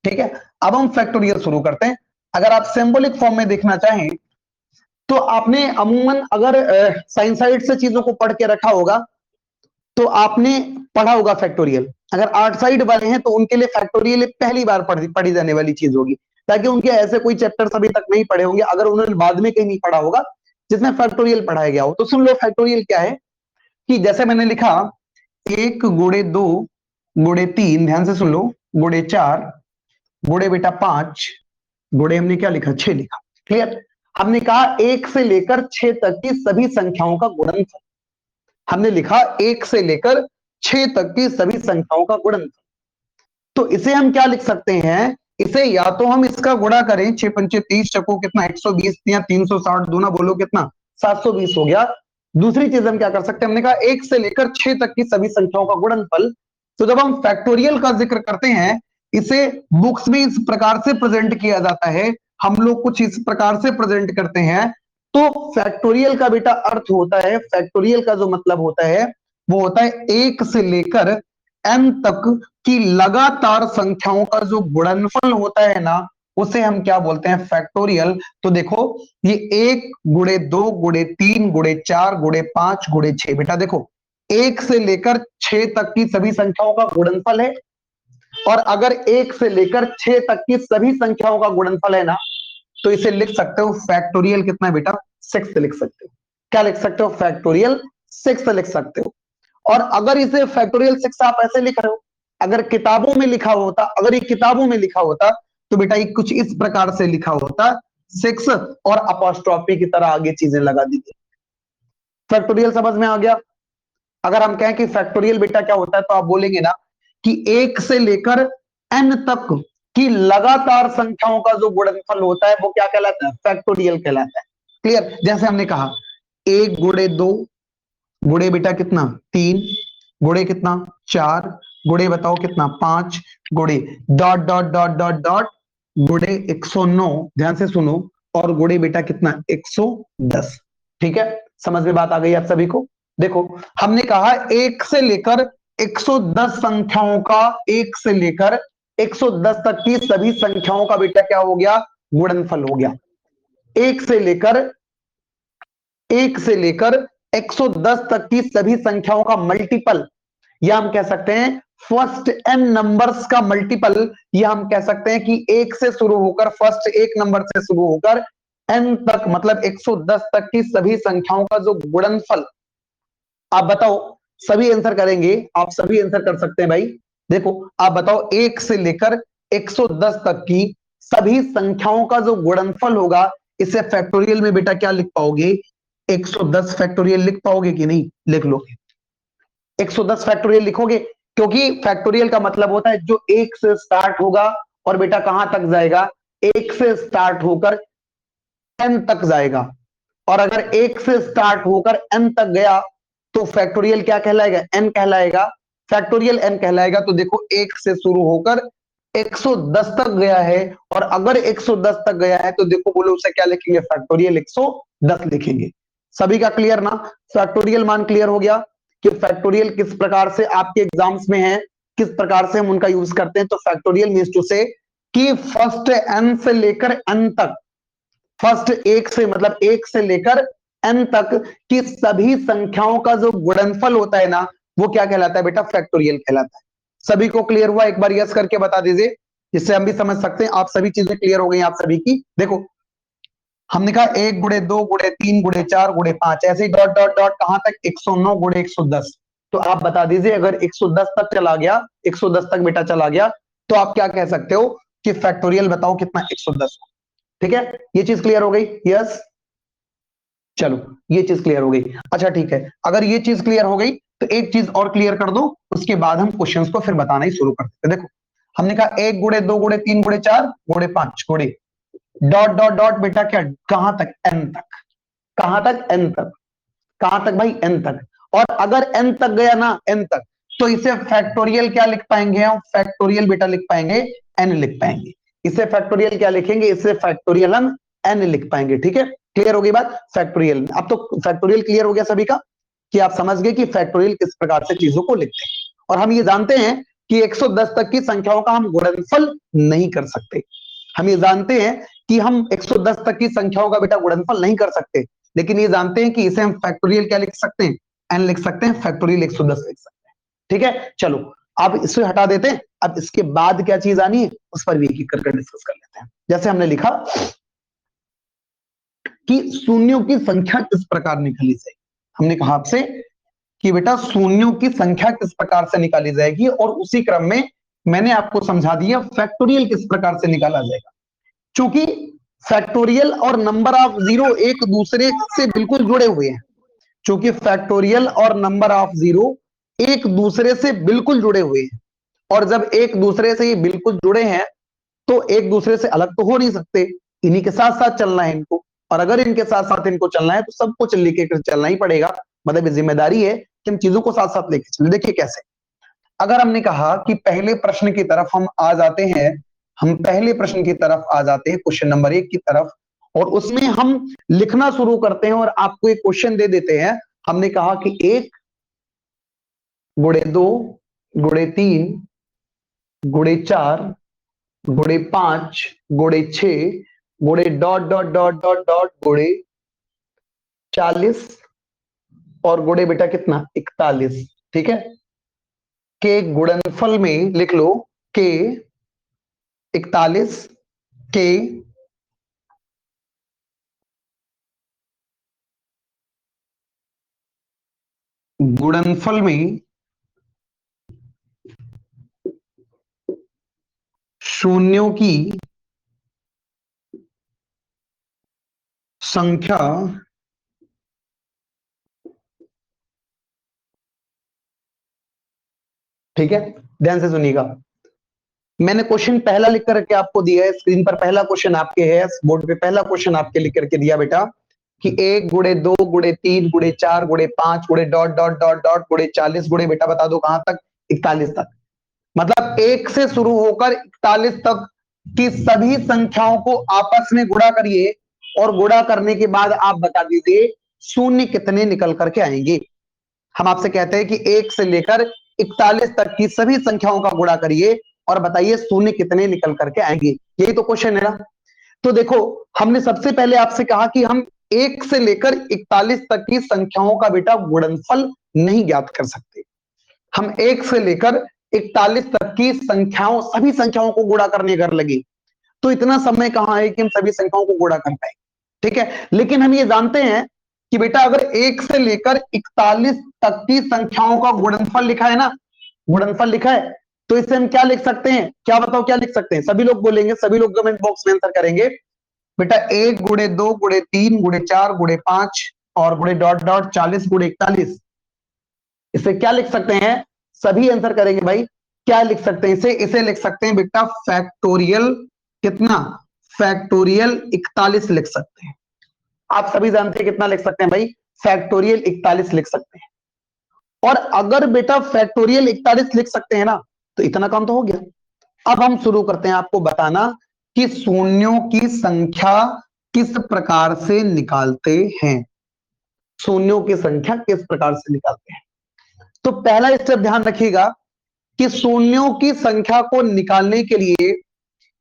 ठीक है। अब हम फैक्टोरियल शुरू करते हैं। अगर आप सिंबॉलिक फॉर्म में देखना चाहें तो आपने अमूमन अगर साइंस साइड से चीजों को पढ़ के रखा होगा तो आपने पढ़ा होगा फैक्टोरियल। अगर आर्ट साइड वाले हैं तो उनके लिए फैक्टोरियल पहली बार पढ़ी जाने वाली चीज होगी, ताकि उनके ऐसे कोई चैप्टर्स अभी तक नहीं पढ़े होंगे, अगर उन्होंने बाद में कहीं नहीं पढ़ा होगा जिसमें फैक्टोरियल पढ़ाया गया हो। तो सुन लो फैक्टोरियल क्या है, कि जैसे मैंने लिखा 1 गुणे 2 गुणे 3, ध्यान से सुन लो, गुणे 4 गुणे बेटा 5 गुणे हमने क्या लिखा 6 लिखा। क्लियर। हमने कहा 1 से लेकर 6 तक की सभी संख्याओं का गुणनफल, हमने लिखा 1 से लेकर 6 तक की सभी संख्याओं का गुणनफल। तो इसे हम क्या लिख सकते हैं, इसे या तो हम इसका गुणा करें, 6 पंचे 30, चको कितना 120 या 360, दूना बोलो कितना 720 हो गया। दूसरी चीज हम क्या कर सकते हैं, हमने कहा 1 से लेकर 6 तक की सभी संख्याओं का गुणनफल। तो जब हम फैक्टोरियल का जिक्र करते हैं, इसे बुक्स में इस प्रकार से प्रेजेंट किया जाता है, हम लोग कुछ इस प्रकार से प्रेजेंट करते हैं। तो फैक्टोरियल का बेटा अर्थ होता है, फैक्टोरियल का जो मतलब होता है वो होता है 1 से लेकर n तक की लगातार संख्याओं का जो गुणनफल होता है ना, उसे हम क्या बोलते हैं, फैक्टोरियल। तो देखो ये 1 गुणे 2 गुणे 3 गुणे 4 गुणे 5 गुणे 6, बेटा देखो 1 से लेकर 6 तक की सभी संख्याओं का गुणनफल है। और अगर 1 से लेकर 6 तक की सभी संख्याओं का गुणनफल है ना, तो इसे लिख सकते हो फैक्टोरियल कितना है बेटा, 6 लिख सकते हो। क्या लिख सकते हो, फैक्टोरियल 6 लिख सकते हो। और अगर इसे फैक्टोरियल 6 आप ऐसे लिख रहे हो, अगर किताबों में लिखा होता, अगर ये किताबों में लिखा होता तो बेटा ये कुछ इस प्रकार से लिखा होता 6 और अपॉस्ट्रोफी की तरह आगे चीजें लगा दी गई। फैक्टोरियल समझ में आ गया। अगर हम कहें कि फैक्टोरियल बेटा क्या होता है, तो आप बोलेंगे ना कि 1 से लेकर n तक की लगातार संख्याओं का जो गुणनफल होता है वो क्या कहलाता है, फैक्टोरियल कहलाता है। क्लियर। जैसे हमने कहा 1 गुणे 2 गुणे बेटा कितना 3 गुणे कितना 4 गुणे बताओ कितना 5 गुणे dot dot dot dot dot गुणे 109, ध्यान से सुनो, और गुणे बेटा कितना 110। ठीक है, समझ में बात आ गई आप सभी को। देखो हमने कहा 1 से लेकर 110 संख्याओं का, 1 से लेकर 110 तक की सभी संख्याओं का बेटा क्या हो गया, गुणनफल हो गया। 1 से लेकर 110 तक की सभी संख्याओं का मल्टीपल, या हम कह सकते हैं फर्स्ट n नंबर्स का मल्टीपल, या हम कह सकते हैं कि 1 से शुरू होकर, फर्स्ट एक नंबर से शुरू होकर n तक, मतलब 110 तक की सभी संख्याओं का जो गुणनफल। आप बताओ, सभी आंसर करेंगे, आप सभी आंसर कर सकते हैं भाई। देखो आप बताओ 1 से लेकर 110 तक की सभी संख्याओं का जो गुणनफल होगा, इसे फैक्टोरियल में बेटा क्या लिख पाओगे, 110 फैक्टोरियल लिख पाओगे कि नहीं, लिख लो 110 फैक्टोरियल लिखोगे, क्योंकि फैक्टोरियल का मतलब होता है जो 1 से स्टार्ट होगा और बेटा कहां तक जाएगा, 1 से स्टार्ट होकर n तक जाएगा। और अगर 1 से स्टार्ट होकर n तक गया तो फैक्टोरियल क्या कहलाएगा, n कहलाएगा, फैक्टोरियल n कहलाएगा। तो देखो 1 से शुरू होकर 110 तक गया है, और अगर 110 तक गया है तो देखो बोलो उसे क्या लिखेंगे, फैक्टोरियल 110 लिखेंगे। सभी का क्लियर ना, फैक्टोरियल मान क्लियर हो गया कि फैक्टोरियल किस प्रकार से आपके एग्जाम्स में है, किस प्रकार से हम उनका यूज करते हैं। तो फैक्टोरियल मींस टू से कि फर्स्ट n से लेकर n तक, फर्स्ट 1 से मतलब 1 से लेकर n तक की सभी संख्याओं का जो गुणनफल होता है ना, वो क्या कहलाता है बेटा, फैक्टोरियल कहलाता है। सभी को क्लियर हुआ, एक बार यस करके बता दीजिए, जिससे हम भी समझ सकते हैं। आप सभी चीजें क्लियर हो गई आप सभी की। देखो हमने कहा 1 गुणे 2 गुणे 3 गुणे 4 गुणे 5, ऐसे ही डॉट डॉट डॉट कहां तक, 109 गुणे 110। तो आप बता दीजिए अगर 110 तक चला गया, 110 तक बेटा चला गया, तो आप क्या कह सकते हो कि फैक्टोरियल बताओ कितना, 110। ठीक है, ये चीज क्लियर हो गई, यस। चलो ये चीज क्लियर हो गई। अच्छा ठीक है, अगर ये चीज क्लियर हो गई तो एक चीज और क्लियर कर दो, उसके बाद हम क्वेश्चंस को फिर बताना ही शुरू करते हैं। देखो हमने कहा 1 गुणे 2 गुणे 3 गुणे 4 गुणे 5 गुणे डॉट डॉट डॉट बेटा क्या, कहां तक, n तक, कहां तक, n तक, कहां तक भाई, n तक। और अगर n तक गया ना, n तक, तो इसे फैक्टोरियल क्या लिख पाएंगे हम, फैक्टोरियल बेटा लिख पाएंगे n लिख पाएंगे। इसे फैक्टोरियल क्या लिखेंगे, इसे फैक्टोरियल हम n लिख पाएंगे। ठीक है, क्लियर हो गई बात फैक्टोरियल में। अब तो फैक्टोरियल क्लियर हो गया सभी का, कि आप समझ गए कि फैक्टोरियल किस प्रकार से चीजों को लिखते हैं। और हम ये जानते हैं कि 110 तक की संख्याओं का हम गुणनफल नहीं कर सकते। हम ये जानते हैं कि हम 110 तक की संख्याओं का बेटा गुणनफल नहीं कर सकते, लेकिन ये जानते हैं कि इसे हम फैक्टोरियल क्या लिख सकते हैं, n लिख सकते हैं, फैक्टोरियल 110 लिख सकते हैं। ठीक है, चलो अब इसे हटा देते हैं। अब इसके बाद क्या चीज आनी है, उस पर भी एक एक करके डिस्कस कर लेते हैं। जैसे हमने लिखा कि शून्यों की संख्या किस प्रकार निकाली जाएगी, हमने कहा आपसे कि बेटा शून्यों की संख्या किस प्रकार से निकाली जाएगी, और उसी क्रम में मैंने आपको समझा दिया फैक्टोरियल किस प्रकार से निकाला जाएगा। क्योंकि फैक्टोरियल और नंबर ऑफ जीरो एक दूसरे से बिल्कुल जुड़े हुए हैं, क्योंकि फैक्टोरियल और नंबर ऑफ जीरो एक दूसरे से बिल्कुल जुड़े हुए हैं। और जब एक दूसरे से ये बिल्कुल जुड़े हैं तो एक दूसरे से अलग तो हो नहीं सकते, इन्हीं के साथ साथ चलना है इनको। और अगर इनके साथ साथ इनको चलना है तो सब कुछ लेके चलना ही पड़ेगा। मतलब जिम्मेदारी है कि हम चीजों को साथ साथ लेके चले। देखिए कैसे, अगर हमने कहा कि पहले प्रश्न की तरफ हम आ जाते हैं, हम पहले प्रश्न की तरफ आ जाते हैं, क्वेश्चन नंबर 1 की तरफ, और उसमें हम लिखना शुरू करते हैं और आपको एक क्वेश्चन दे देते हैं। हमने कहा कि 1 गुणे 2 गुणे 3 गुणे 4 गुणे 5 गुणे 6 गुणे dot dot dot dot dot गुणे 40 और गुणे बेटा कितना 41। ठीक है, के गुणनफल में लिख लो के 41 के गुणनफल में शून्यों की संख्या ठीक है, ध्यान से सुनिएगा। मैंने क्वेश्चन पहला लिख करके आपको दिया है, स्क्रीन पर पहला क्वेश्चन आपके है, बोर्ड पे पहला क्वेश्चन आपके लिख करके दिया बेटा कि 1 गुणे 2 गुणे 3 गुणे 4 गुणे 5 गुणे डॉट डॉट डॉट डॉट गुणे 40 गुणे बेटा बता दो कहां तक 41 तक। मतलब 1 से शुरू होकर 41 तक की सभी संख्याओं को आपस में गुणा करिए और गुणा करने के बाद आप बता दीजिए शून्य कितने निकल करके आएंगे। हम आपसे कहते हैं कि 1 से लेकर 41 तक की सभी संख्याओं का गुणा करिए और बताइए शून्य कितने निकल करके आएंगे। यही तो क्वेश्चन है ना। तो देखो, हमने सबसे पहले आपसे कहा कि हम 1 से लेकर 41 तक की संख्याओं का बेटा गुणनफल नहीं ज्ञात कर सकते। हम 1 से लेकर 41 तक की संख्याओं, सभी संख्याओं को गुणा करने कर लगे, तो इतना समय कहां है कि हम सभी संख्याओं को गुणा कर पाए। ठीक है, लेकिन हम ये जानते हैं कि बेटा अगर 1 से लेकर 41 तक की संख्याओं का गुणनफल लिखा है ना, गुणनफल लिखा है, तो इसे हम क्या लिख सकते हैं, क्या बताओ क्या लिख सकते हैं। सभी लोग बोलेंगे, सभी लोग कमेंट बॉक्स में आंसर करेंगे बेटा 1 गुणे 2 गुणे 3 गुणे 4 गुणे 5 और गुणे डॉट डॉट 40 गुणे 41। इसे क्या लिख सकते हैं, सभी आंसर करेंगे भाई। क्या लिख सकते हैं इसे, इसे लिख सकते हैं बेटा फैक्टोरियल कितना, फैक्टोरियल 41 लिख सकते हैं। आप सभी जानते हैं कितना लिख सकते हैं भाई, फैक्टोरियल 41 लिख सकते हैं। और अगर बेटा फैक्टोरियल 41 लिख सकते हैं ना, तो इतना काम तो हो गया। अब हम शुरू करते हैं आपको बताना कि शून्यों की संख्या किस प्रकार से निकालते हैं, शून्यों की संख्या किस प्रकार से निकालते हैं। तो पहला स्टेप ध्यान रखिएगा कि शून्यों की संख्या को निकालने के लिए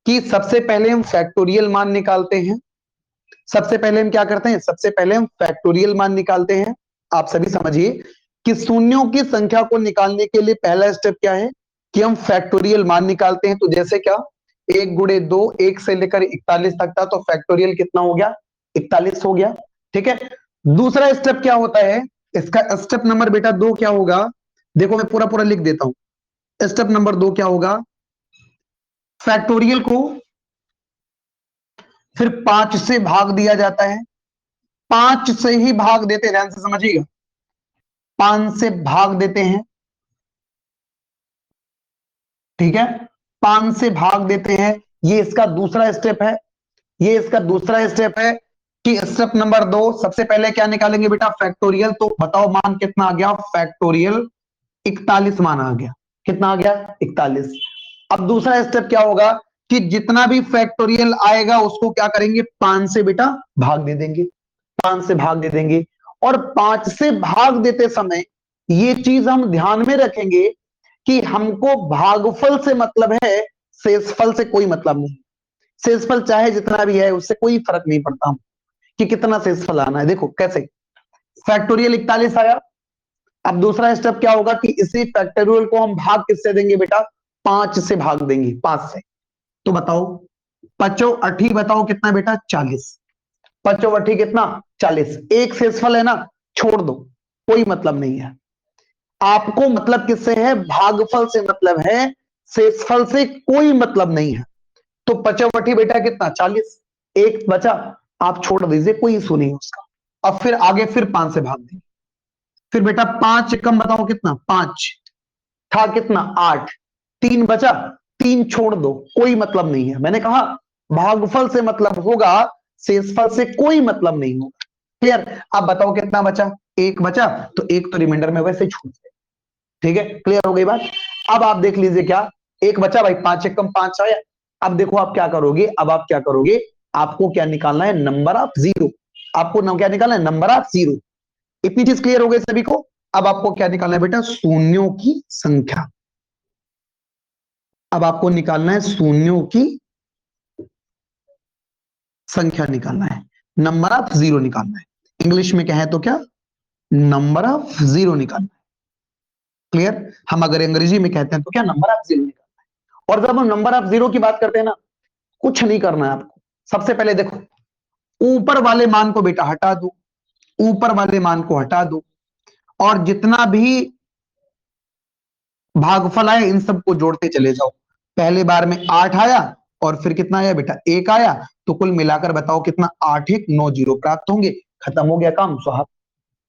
कि सबसे पहले हम फैक्टोरियल मान निकालते हैं। सबसे पहले हम क्या करते हैं, सबसे पहले हम फैक्टोरियल मान निकालते हैं। आप सभी समझिए कि शून्यों की संख्या को निकालने के लिए पहला स्टेप क्या है कि हम फैक्टोरियल मान निकालते हैं। तो जैसे क्या, 1 गुणे 2 1 से लेकर 41 तक था, तो फैक्टोरियल कितना हो गया 41 हो गया। ठीक है, दूसरा स्टेप क्या होता है, इसका स्टेप नंबर बेटा 2 क्या होगा, देखो मैं पूरा पूरा लिख देता हूं। स्टेप नंबर 2 क्या होगा, फैक्टोरियल को फिर 5 से भाग दिया जाता है। 5 से ही भाग देते हैं, ध्यान से समझिएगा, 5 से भाग देते हैं। ठीक है, 5 से भाग देते हैं, ये इसका दूसरा स्टेप है। ये इसका दूसरा स्टेप है कि स्टेप नंबर 2 सबसे पहले क्या निकालेंगे बेटा फैक्टोरियल। तो बताओ मान कितना आ गया, फैक्टोरियल 41 मान आ गया। कितना आ गया 41। अब दूसरा स्टेप क्या होगा कि जितना भी फैक्टोरियल आएगा उसको क्या करेंगे 5 से बेटा भाग दे देंगे, 5 से भाग दे देंगे। और 5 से भाग देते समय ये चीज हम ध्यान में रखेंगे कि हमको भागफल से मतलब है, शेषफल से कोई मतलब नहीं। शेषफल चाहे जितना भी है उससे कोई फर्क नहीं पड़ता कि कितना शेषफल आना है। देखो कैसे, फैक्टोरियल 41 आया। अब दूसरा स्टेप क्या होगा कि इसी फैक्टोरियल को हम भाग किससे देंगे बेटा, 5 से भाग देंगे, 5 से। तो बताओ पचो अठी बताओ कितना बेटा 40। पचो अठी कितना 40। एक शेषफल है ना, छोड़ दो, कोई मतलब नहीं है। आपको मतलब किससे है, भागफल से मतलब है, शेषफल से कोई मतलब नहीं है। तो पचवटी बेटा कितना 40, एक बचा, आप छोड़ दीजिए, कोई इशू नहीं उसका। अब फिर आगे फिर 5 से भाग देंगे। फिर बेटा 5 कम बताओ कितना 5 था, कितना 8, 3 बचा, 3 छोड़ दो, कोई मतलब नहीं है। मैंने कहा भागफल से मतलब होगा, शेषफल से कोई मतलब नहीं होगा। क्लियर? अब बताओ कितना बचा? 1 बचा, तो 1 तो रिमाइंडर में वैसे ही छूट गए। ठीक है, क्लियर हो गई बात? अब आप देख लीजिए क्या 1 बचा भाई, 5 एकम 5 आया। अब देखो आप क्या करोगे, अब आप क्या करोगे, आपको क्या निकालना है? Number of zero. आपको क्या निकालना है? Number of zero. इतनी चीज क्लियर हो गई सभी को? अब आपको क्या निकालना है बेटा? शून्यों की संख्या। अब आपको निकालना है शून्यों की संख्या निकालना है, नंबर ऑफ जीरो निकालना है। इंग्लिश में कहें तो क्या? नंबर ऑफ जीरो निकालना है। क्लियर? हम अगर अंग्रेजी में कहते हैं तो क्या? नंबर ऑफ जीरो निकालना है। और जब हम नंबर ऑफ जीरो की बात करते हैं ना, कुछ नहीं करना है आपको। सबसे पहले देखो, ऊपर वाले मान को बेटा हटा दो, ऊपर वाले मान को हटा दो, और जितना भी भागफल आए इन सबको जोड़ते चले जाओ। पहले बार में 8 आया, और फिर कितना आया बेटा? 1 आया। तो कुल मिलाकर बताओ कितना? 8 1 9 जीरो प्राप्त होंगे। खत्म हो गया काम साहब।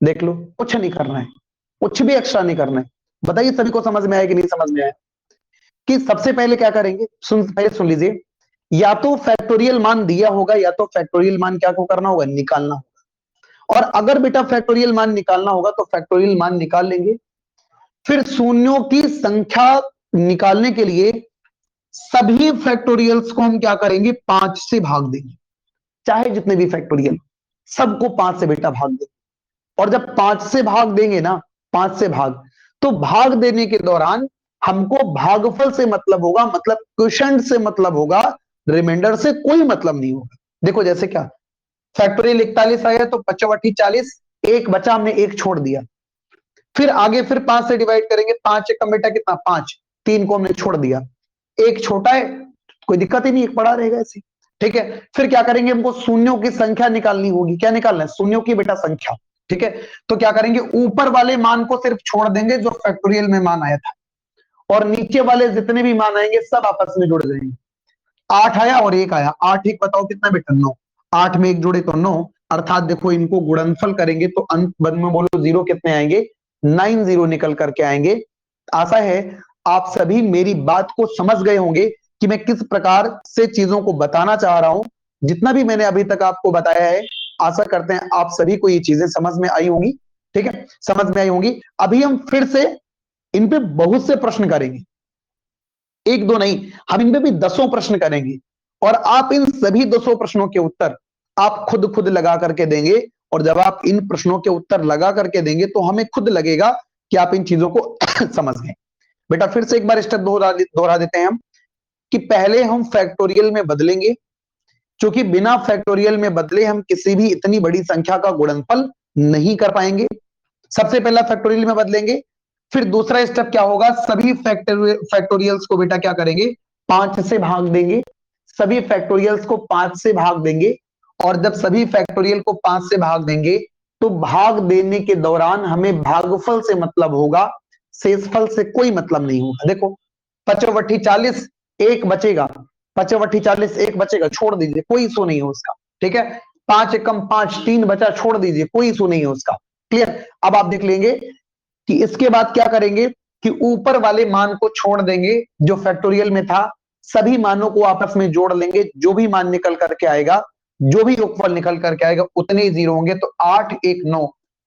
देख लो, कुछ नहीं करना है, कुछ भी एक्स्ट्रा नहीं करना है। बताइए सभी को समझ में आया कि नहीं समझ में आया? कि सबसे पहले क्या करेंगे, पहले सुन लीजिए। या तो फैक्टोरियल मान दिया होगा, या तो फैक्टोरियल मान क्या को करना होगा? निकालना होगा। और अगर बेटा फैक्टोरियल मान निकालना होगा तो फैक्टोरियल मान निकाल लेंगे। फिर शून्यों की संख्या निकालने के लिए सभी फैक्टोरियल्स को हम क्या करेंगे? 5 से भाग देंगे। चाहे जितने भी फैक्टोरियल, सबको 5 से बेटा भाग देंगे। और जब 5 से भाग देंगे ना, 5 से भाग, तो भाग देने के दौरान हमको भागफल से मतलब होगा, मतलब क्वोशंट से मतलब होगा, रिमाइंडर से कोई मतलब नहीं होगा। देखो जैसे क्या, फैक्टोरियल 41 आया तो 55 40, एक बचा, हमने एक छोड़ दिया। फिर आगे फिर 5 से डिवाइड करेंगे, 5 एकम बेटा कितना? 5, 3 को हमने छोड़ दिया, एक छोटा है, कोई दिक्कत ही नहीं, एक बड़ा रहेगा ऐसे। ठीक है, फिर क्या करेंगे? हमको शून्यों की संख्या निकालनी होगी। क्या निकालना है? शून्यों की बेटा संख्या। ठीक है, तो क्या करेंगे? ऊपर वाले मान को सिर्फ छोड़ देंगे जो फैक्टोरियल में मान आया था, और नीचे वाले जितने भी मान आएंगे सब आपस में जुड़ जाएंगे। 8 आया और 1 आया, 8 1 बताओ कितना बेटा? 9। 8 में 1 जोड़े तो 9, अर्थात देखो इनको गुणनफल करेंगे तो अंत बद में बोलो जीरो कितने आएंगे? 9 जीरो निकल करके आएंगे। आशा है आप सभी मेरी बात को समझ गए होंगे कि मैं किस प्रकार से चीजों को बताना चाह रहा हूं। जितना भी मैंने अभी तक आपको बताया है, आशा करते हैं आप सभी को ये चीजें समझ में आई होंगी। ठीक है, समझ में आई होंगी। अभी हम फिर से इन पे बहुत से प्रश्न करेंगे, एक दो नहीं, हम इन पे भी 10 प्रश्न करेंगे। और आप इन सभी 10 प्रश्नों के उत्तर आप खुद खुद लगा करके देंगे। और जब आप इन प्रश्नों के उत्तर लगा करके देंगे तो हमें खुद लगेगा कि आप इन चीजों को समझ गए। बेटा फिर से एक बार स्टेप दोहरा देते हैं हम, कि पहले हम फैक्टोरियल में बदलेंगे, क्योंकि बिना फैक्टोरियल में बदले हम किसी भी इतनी बड़ी संख्या का गुणनफल नहीं कर पाएंगे। सबसे पहला फैक्टोरियल में बदलेंगे। फिर दूसरा स्टेप क्या होगा? सभी फैक्टोरियल्स को बेटा क्या करेंगे? 5 से भाग देंगे। सभी फैक्टोरियल्स को 5 से भाग देंगे। और जब सभी फैक्टोरियल को 5 से भाग देंगे तो भाग देने के दौरान हमें भागफल से मतलब होगा, शेषफल से कोई मतलब नहीं होगा। देखो 55 40, एक बचेगा, 55 40 एक बचेगा, छोड़ दीजिए, कोई इशू नहीं है उसका। ठीक है, 5 एकम 5, 3 बचा, छोड़ दीजिए, कोई इशू नहीं है उसका। क्लियर? अब आप देख लेंगे कि इसके बाद क्या करेंगे, कि ऊपर वाले मान को छोड़ देंगे जो फैक्टोरियल में था, सभी मानों को आपस में जोड़ लेंगे, जो भी मान निकल करके आएगा, जो भी योगफल निकल करके आएगा उतने ही जीरो होंगे। तो 8 1 9,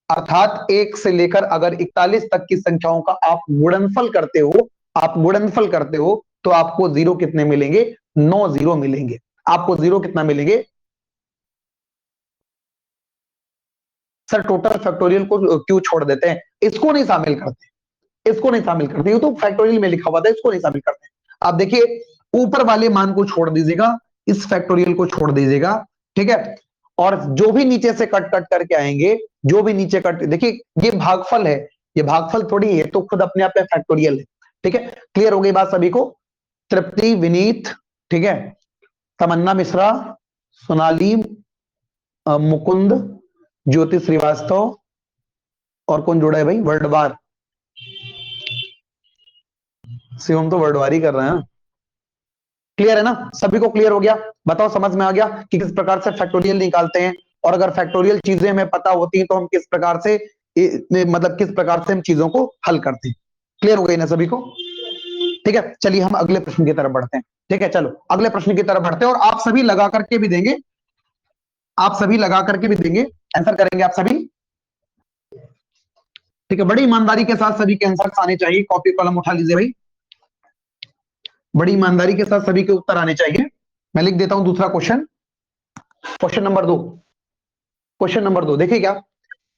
अर्थात 1 से लेकर अगर 41 तक की संख्याओं का आप गुणनफल करते हो, आप गुणनफल करते हो, तो आपको जीरो कितने मिलेंगे? 9 जीरो मिलेंगे। आपको जीरो कितना मिलेंगे? सर टोटल फैक्टोरियल को क्यों छोड़ देते हैं? इसको नहीं शामिल करते, इसको नहीं शामिल करते, ये तो फैक्टोरियल में लिखा हुआ था, इसको नहीं शामिल करते। आप देखिए ऊपर वाले मान को छोड़ दीजिएगा, इस फैक्टोरियल को छोड़ दीजिएगा। ठीक है, और जो भी नीचे से कट कट करके आएंगे, जो भी नीचे कट, देखिए ये भागफल है, ये भागफल थोड़ी है, तो खुद अपने आप में फैक्टोरियल है। ठीक है, क्लियर हो गई बात सभी को? तृप्ति, विनीत, ठीक है, तमन्ना मिश्रा, सोनाली, मुकुंद, ज्योति श्रीवास्तव, और कौन जुड़ा है भाई? वर्डवार, शिवम तो वर्डवार ही कर रहे हैं। क्लियर है ना? सभी को क्लियर हो गया? बताओ समझ में आ गया कि किस प्रकार से फैक्टोरियल निकालते हैं, और अगर फैक्टोरियल चीजें हमें पता होती हैं तो हम किस प्रकार से मतलब किस प्रकार से हम चीजों को हल करते हैं। क्लियर हो गई ना सभी को? ठीक है, चलिए हम अगले प्रश्न की तरफ बढ़ते हैं। ठीक है, चलो अगले प्रश्न की तरफ बढ़ते हैं, और आप सभी लगा करके भी देंगे, आप सभी लगा करके भी देंगे, आंसर करेंगे आप सभी। ठीक है, बड़ी ईमानदारी के साथ सभी के आंसर आने चाहिए, कॉपी कलम उठा लीजिए भाई, बड़ी ईमानदारी के साथ सभी के उत्तर आने चाहिए। मैं लिख देता हूं दूसरा question, question number 2, question number 2 देखिए क्या,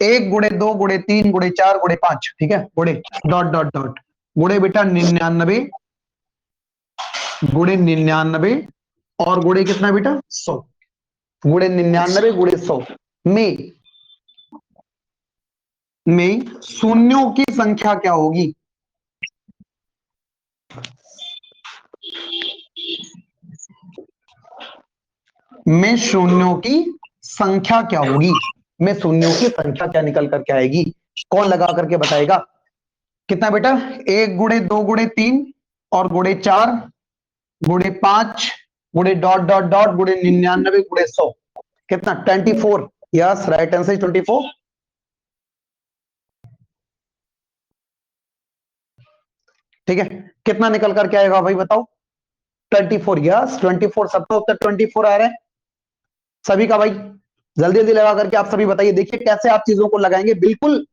1 गुणे 2 गुणे 3 गुणे 4 गुणे 5, ठीक है, गुणे डॉट डॉट डॉट, गुणे बेटा 99 गुणे 99 और गुणे कितना बेटा 100, गुणे 99 गुणे 100 में शून्यों की संख्या क्या होगी? में शून्यों की संख्या क्या होगी? में शून्यों की संख्या क्या निकल करके आएगी? कौन लगा करके बताएगा? कितना बेटा? 1 गुणे 2 गुणे 3 और गुणे 4 गुणे 5 गुणे डॉट डॉट डॉट गुणे 99 गुणे 100, कितना? 24। Yes, right answer 24। ठीक है, कितना निकल करके आएगा भाई बताओ? 24। यस 24, सबका उत्तर 24 आ रहा है सभी का भाई। जल्दी जल्दी लगा करके आप सभी बताइए। देखिए कैसे आप चीजों को लगाएंगे, बिल्कुल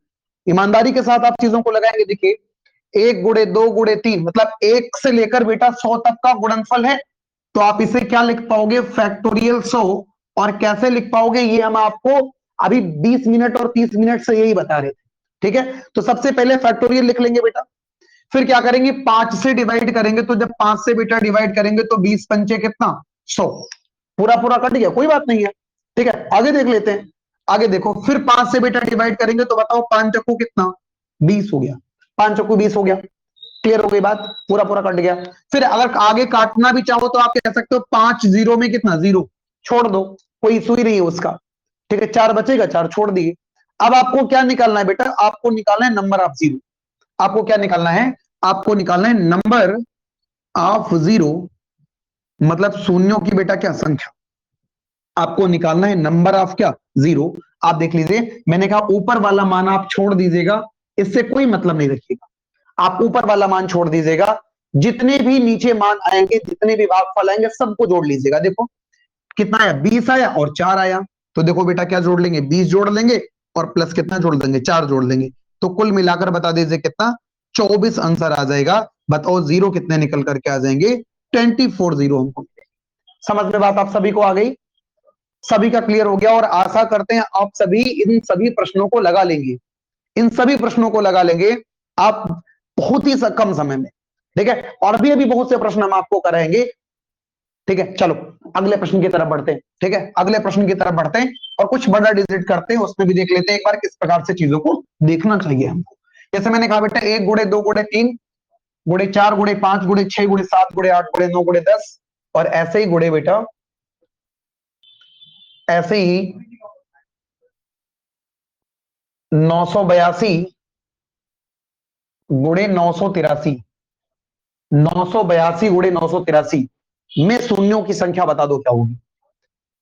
ईमानदारी के साथ आप चीजों को लगाएंगे। देखिए 1 गुणे 2 गुणे 3 मतलब 1 से लेकर बेटा 100 तक का गुणनफल है, तो आप इसे क्या लिख पाओगे? फैक्टोरियल 100। और कैसे लिख पाओगे ये हम आपको अभी 20 मिनट और 30 मिनट से यही बता रहे थे। ठीक है, तो सबसे पहले फैक्टोरियल लिख लेंगे बेटा, फिर क्या करेंगे? 5 से डिवाइड करेंगे, तो जब 5 से बेटा डिवाइड करेंगे तो 20 पंचे कितना? 100। पूरा पूरा कट गया, कोई बात नहीं है। ठीक है, आगे देख लेते हैं। आगे देखो, फिर 5 से बेटा डिवाइड करेंगे तो बताओ 5 चक्कू कितना? 20 हो गया, 5 चक्कू 20 हो गया। क्लियर हो गई बात? पूरा पूरा कट गया। फिर अगर आगे काटना भी चाहो तो आप कह सकते हो 5 जीरो में कितना? 0 छोड़ दो, कोई इशू ही नहीं है उसका। ठीक है, 4 बचेगा, 4 छोड़ दिए। अब आपको क्या निकालना है बेटा? आपको निकालना है नंबर ऑफ जीरो। आपको क्या निकालना है? आपको निकालना है नंबर ऑफ जीरो, मतलब शून्यों की बेटा क्या? संख्या। आपको निकालना है नंबर ऑफ क्या? जीरो। आप देख लीजिए, मैंने कहा ऊपर वाला मान आप छोड़ दीजिएगा, इससे कोई मतलब नहीं रखिएगा। आप ऊपर वाला मान छोड़ दीजिएगा, जितने भी नीचे मान आएंगे, जितने भी भागफल आएंगे, सबको जोड़ लीजिएगा। देखो कितना आया? 20 आया और 4 आया, तो देखो बेटा क्या जोड़ लेंगे? 20 जोड़ लेंगे और प्लस कितना जोड़ देंगे? 4 जोड़ लेंगे, तो कुल मिलाकर बता दीजिए कितना? 24 आंसर आ जाएगा। बताओ जीरो कितने निकल करके आ जाएंगे? 24 जीरो हमको। समझ में बात आप सभी को आ गई? सभी का क्लियर हो गया? और आशा करते हैं आप सभी इन सभी प्रश्नों को लगा लेंगे, इन सभी प्रश्नों को लगा लेंगे आप बहुत ही कम समय में। ठीक है, और भी अभी बहुत से प्रश्न हम आपको कराएंगे। ठीक है, चलो अगले प्रश्न की तरफ बढ़ते हैं। ठीक है, अगले प्रश्न की तरफ बढ़ते हैं और कुछ बड़ा डिजिट करते हैं, उसमें भी देख लेते हैं एक बार किस प्रकार से चीजों को देखना चाहिए हमको। जैसे मैंने कहा बेटा 1 गुणे 2 गुणे 3 गुणे 4 गुणे 5 गुणे 6 गुणे 7 गुणे 8 गुणे 9 गुणे 10, और ऐसे ही गुणे बेटा, ऐसे ही 982 गुणे 983, 982 गुणे 983 में शून्यों की संख्या बता दो क्या होगी?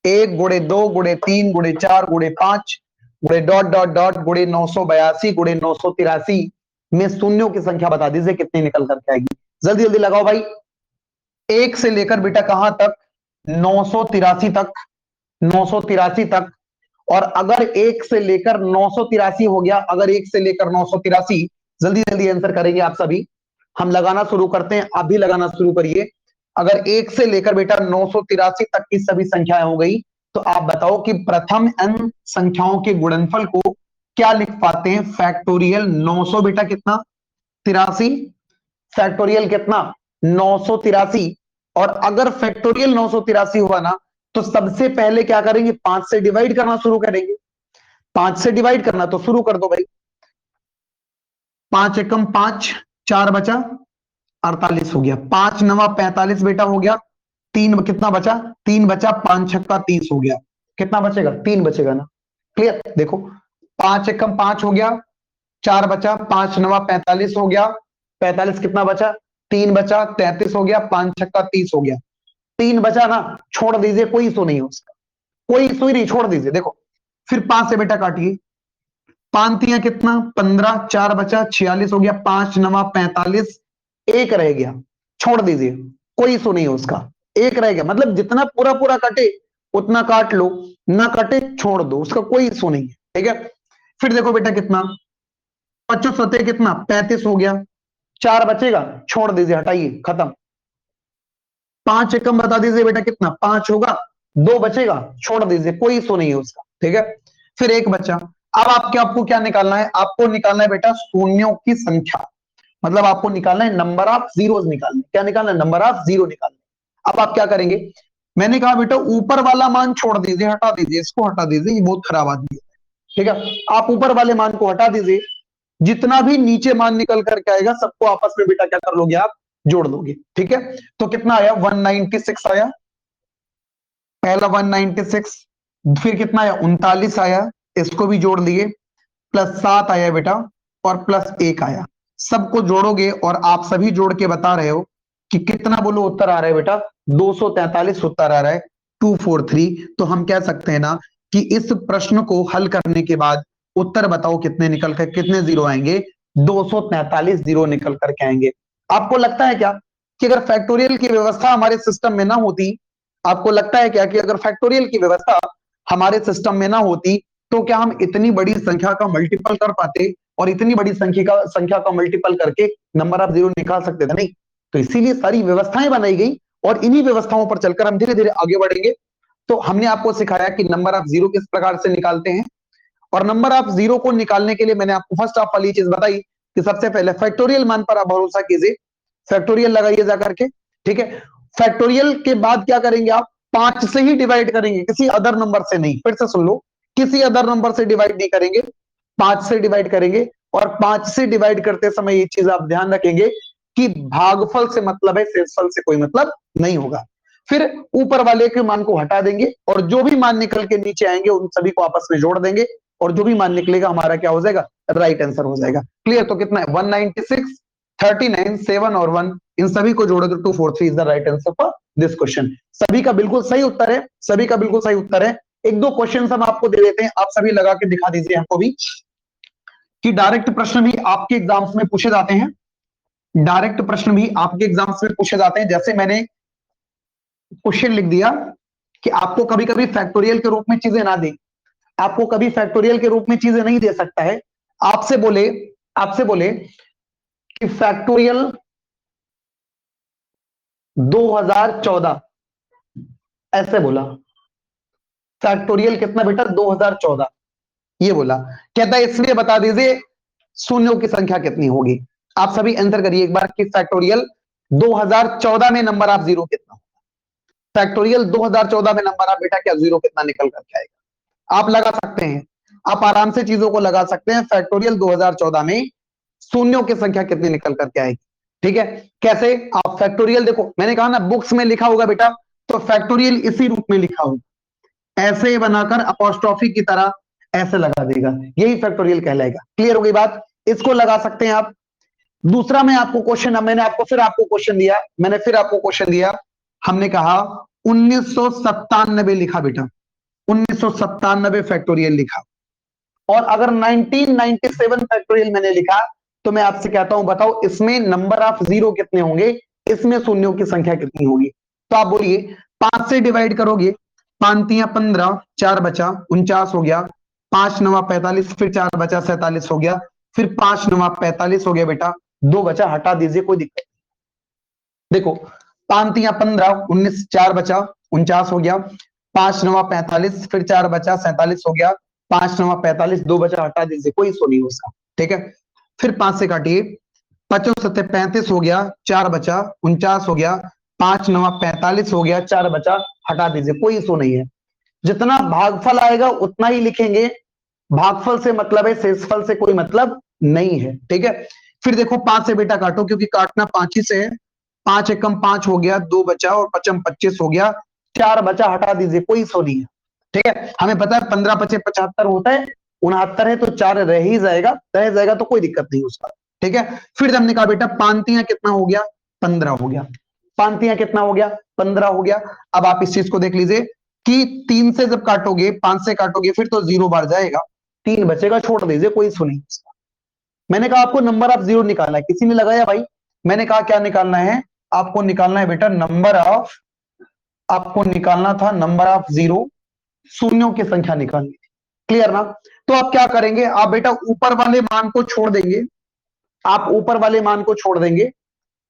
1 गुणे 2 गुणे 3 गुणे 4 गुणे 5 गुणे डॉट डॉट डॉट गुणे 982 गुणे 983 में शून्यों की संख्या बता दीजिए कितनी निकल करके आएगी? जल्दी जल्दी लगाओ भाई। 1 से लेकर बेटा कहां तक? 983 तक, 983 तक। और अगर 1 से लेकर 983 हो गया, अगर 1 से लेकर 983, जल्दी जल्दी आंसर करेंगे आप सभी। हम लगाना शुरू करते हैं, आप भी लगाना शुरू करिए। अगर 1 से लेकर बेटा 983 तक की सभी संख्याएं हो गई, तो आप बताओ कि प्रथम n संख्याओं के गुणनफल को क्या लिख पाते हैं? फैक्टोरियल 900 बेटा कितना? 83। फैक्टोरियल कितना? 983। और अगर फैक्टोरियल 983 हुआ ना, तो सबसे पहले क्या करेंगे? 5 से डिवाइड करना शुरू करेंगे। 5 से डिवाइड करना तो शुरू कर दो भाई। 5 एकम 5, 4 बचा 48 हो गया, 5 नवा 45 बेटा हो गया। 3 कितना बचा? 3 बचा, 5 छक्का 30 हो गया। कितना बचेगा? 3 बचेगा ना। क्लियर? देखो 5 एकम 5 हो गया, 4 बचा, 5 नवा 45 हो गया, 45 कितना बचा? 3 बचा, 33 हो गया, 5 छक्का 30 हो गया। 3 बचा ना, छोड़ दीजिए, कोई इशू नहीं है उसका, कोई इशू ही नहीं, छोड़ दीजिए। देखो फिर 5 से बेटा काटिए, 5 तिया कितना? 15, 4 बचा, 46 हो गया, 5 नवा 45, 1 रह गया। छोड़ दीजिए, कोई इशू नहीं है उसका। एक रह गया, मतलब जितना पूरा पूरा कटे उतना काट लो, ना कटे छोड़ दो, उसका कोई इशू नहीं है, ठीक है। फिर देखो बेटा कितना, 25 कितना 35 हो गया, 4 बचेगा, छोड़ दीजिए, हटाइए, खत्म। 5 एकम बता दीजिए बेटा कितना, 5 होगा, 2 बचेगा, छोड़ दीजिए, कोई इशू नहीं है उसका, ठीक है। फिर एक बच्चा, अब आपको क्या निकालना है, आपको निकालना है बेटा शून्यों की संख्या, मतलब आपको निकालना है नंबर ऑफ जीरोस निकालना है। क्या निकालना है, नंबर ऑफ जीरो निकालना है। अब आप क्या करेंगे, मैंने कहा बेटा ऊपर वाला मान छोड़ दीजिए, हटा दीजिए, इसको हटा दीजिए, ये बहुत खराब आदमी है, ठीक है। आप ऊपर वाले मान को हटा दीजिए, जितना भी नीचे मान निकल करके आएगा सबको आपस में बेटा क्या कर लोगे आप, जोड़ लोगे, ठीक है। तो कितना आया, 196 आया, पहला 196, फिर कितना आया 39 आया, इसको भी जोड़ लिए, प्लस 7 आया बेटा, और प्लस 1 आया। सबको जोड़ोगे और आप सभी जोड़ के बता रहे हो कि कितना, बोलो उत्तर आ रहा है बेटा 243 उत्तर आ रहा है, 243। तो हम कह सकते हैं ना कि इस प्रश्न को हल करने के बाद उत्तर बताओ कितने निकल कर, कितने जीरो आएंगे, 243 जीरो निकल करके आएंगे। आपको लगता है क्या कि अगर फैक्टोरियल की व्यवस्था हमारे सिस्टम में ना होती, आपको लगता है क्या कि अगर फैक्टोरियल की व्यवस्था हमारे सिस्टम में ना होती तो क्या हम इतनी बड़ी संख्या का मल्टीपल कर पाते, और इतनी बड़ी संख्या का मल्टीपल करके नंबर ऑफ जीरो निकाल सकते थे? नहीं। तो इसीलिए सारी व्यवस्थाएं बनाई गई, और इन्हीं व्यवस्थाओं पर चलकर हम धीरे धीरे आगे बढ़ेंगे। तो हमने आपको सिखाया कि नंबर ऑफ जीरो किस प्रकार से निकालते हैं, और नंबर ऑफ जीरो को निकालने के लिए मैंने आपको फर्स्ट ऑफ वाली चीज बताई कि सबसे पहले फैक्टोरियल मान पर आप भरोसा कीजिए, फैक्टोरियल लगाइए जाकर के, ठीक है। फैक्टोरियल के बाद क्या करेंगे आप, 5 से ही डिवाइड करेंगे, किसी अदर नंबर से नहीं, फिर से सुन लो, किसी अदर नंबर से डिवाइड नहीं करेंगे, 5 से डिवाइड करेंगे। और 5 से डिवाइड करते समय ये चीज आप ध्यान रखेंगे कि भागफल से मतलब है, शेषफल से कोई मतलब नहीं होगा। फिर ऊपर वाले के मान को हटा देंगे, और जो भी मान निकल के नीचे आएंगे उन सभी को आपस में जोड़ देंगे, और जो भी मान निकलेगा हमारा क्या हो जाएगा, राइट आंसर हो जाएगा। क्लियर? तो कितना है, 196, 39, 7 और 1, इन सभी को जोड़ोगे 243 is the right answer for this question. सभी का बिल्कुल सही उत्तर है, सभी का बिल्कुल सही उत्तर है। एक दो क्वेश्चन हम आपको दे देते हैं, आप सभी लगा के दिखा दीजिए हमको भी, कि डायरेक्ट प्रश्न भी आपके एग्जाम्स में पूछे जाते हैं, डायरेक्ट प्रश्न भी आपके एग्जाम्स में पूछे जाते हैं। जैसे मैंने क्वेश्चन लिख दिया कि आपको कभी कभी फैक्टोरियल के रूप में चीजें ना दे, आपको कभी फैक्टोरियल के रूप में चीजें नहीं दे सकता है, आपसे बोले कि फैक्टोरियल 2014, ऐसे बोला, फैक्टोरियल कितना बेटा 2014, ये बोला, कहता है इसलिए बता दीजिए शून्यों की संख्या कितनी होगी। आप सभी आंसर करिए एक बार कि फैक्टोरियल 2014 में नंबर ऑफ जीरो कितना, फैक्टोरियल 2014 में नंबर ऑफ बेटा क्या जीरो कितना निकल करके आएगा। आप लगा सकते हैं, आप आराम से चीजों को लगा सकते हैं, फैक्टोरियल 2014 में शून्यों की संख्या कितनी निकल करके आएगी, ठीक है। कैसे, आप फैक्टोरियल देखो, मैंने कहा ना बुक्स में लिखा होगा बेटा, तो फैक्टोरियल इसी रूप में लिखा होगा, ऐसे बनाकर अपोस्ट्रोफी की तरह ऐसे लगा देगा, यही फैक्टोरियल कहलाएगा। क्लियर हो गई बात, इसको लगा सकते हैं आप। दूसरा मैं आपको क्वेश्चन, मैंने आपको फिर आपको क्वेश्चन दिया, मैंने फिर आपको क्वेश्चन दिया, हमने कहा 1997 लिखा बेटा, 1997 फैक्टोरियल लिखा, और अगर 1997 फैक्टोरियल मैंने लिखा, तो मैं आपसे कहता हूं बताओ इसमें नंबर ऑफ जीरो कितने होंगे, इसमें शून्यों की संख्या कितनी होगी। तो आप बोलिए, 5 से डिवाइड करोगे, 5 तियां 15, 4 बचा 49 हो गया, 5 नवा 45, फिर 4 बचा 47 हो गया, फिर 5 नवा 45 हो गया बेटा, 2 बचा, हटा दीजिए, कोई दिक्कत नहीं। देखो 5 तियां 15, 19, 4 बचा 49 हो गया, 5 नवा 45, फिर 4 बचा 47 हो गया, 5 नवा 45, 2 बचा, हटा दीजिए, कोई सो नहीं उसका, ठीक है। फिर 5 से काटिए, 25 सत्ते 35 हो गया, 4 बचा 49 हो गया, 5 नवा 45 हो गया, 4 बचा, हटा दीजिए, कोई सो नहीं है। जितना भागफल आएगा उतना ही लिखेंगे, भागफल से मतलब है, शेषफल से कोई मतलब नहीं है, ठीक है। फिर देखो 5 से बेटा काटो, क्योंकि काटना 5 ही से है, 5 एकम 5 हो गया, 2 बचा, और 5 25 हो गया, 4 बचा, हटा दीजिए, कोई सो नहीं है, ठीक है। हमें पता है 15 पचे 75 होता है, 69 है, तो 4 रह जाएगा, तो कोई दिक्कत नहीं उसका, ठीक है। फिर हमने कहा बेटा पांतियां कितना हो गया, 15 हो गया, पांतियां कितना हो गया, 15 हो गया। अब आप इस चीज को देख लीजिए कि 3 से जब काटोगे, 5 से काटोगे, फिर तो 0 बार जाएगा, 3 बचेगा, छोड़ दीजिए, कोई सुनी उसका। मैंने कहा आपको नंबर ऑफ जीरो निकालना है, किसी ने लगाया भाई, मैंने कहा क्या निकालना है, आपको निकालना है बेटा नंबर ऑफ, आपको निकालना था नंबर ऑफ जीरो, शून्यों की संख्या निकालनी थी। क्लियर ना? तो आप क्या करेंगे, आप बेटा ऊपर वाले मान को छोड़ देंगे, आप ऊपर वाले मान को छोड़ देंगे,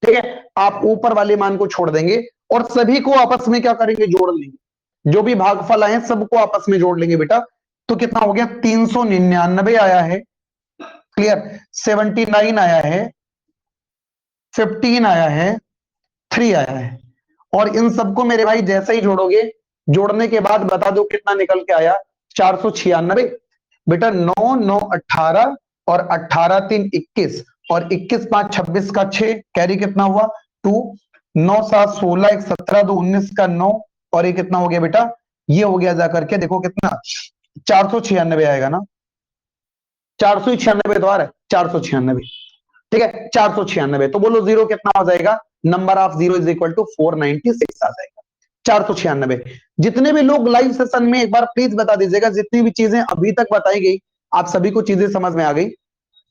ठीक है, आप ऊपर वाले मान को छोड़ देंगे और सभी को आपस में क्या करेंगे, जोड़ लेंगे। जो भी भागफल आए सबको आपस में जोड़ लेंगे बेटा। तो कितना हो गया, 399 आया है, क्लियर, 79 आया है, 15 आया है, 3 आया है। और इन सबको मेरे भाई जैसे ही जोड़ोगे, जोड़ने के बाद बता दो कितना निकल के आया, 496 बेटा। 9 9 18 और 18 3 21 और 21 5 26 का 6, कैरी कितना हुआ 2, 9 7 16 1 17 2 19 का 9 और ये कितना हो गया बेटा, ये हो गया जाकर के देखो कितना, 496 आएगा ना, 496 तो आ रहा है, 496, ठीक है, 496। तो बोलो जीरो कितना हो जाएगा, number of zero is equal to 496 आ जाएगा, 496। जितने भी लोग लाइव सेशन में, एक बार प्लीज बता दीजिएगा, जितनी भी चीजें अभी तक बताई गई आप सभी को चीजें समझ में आ गई?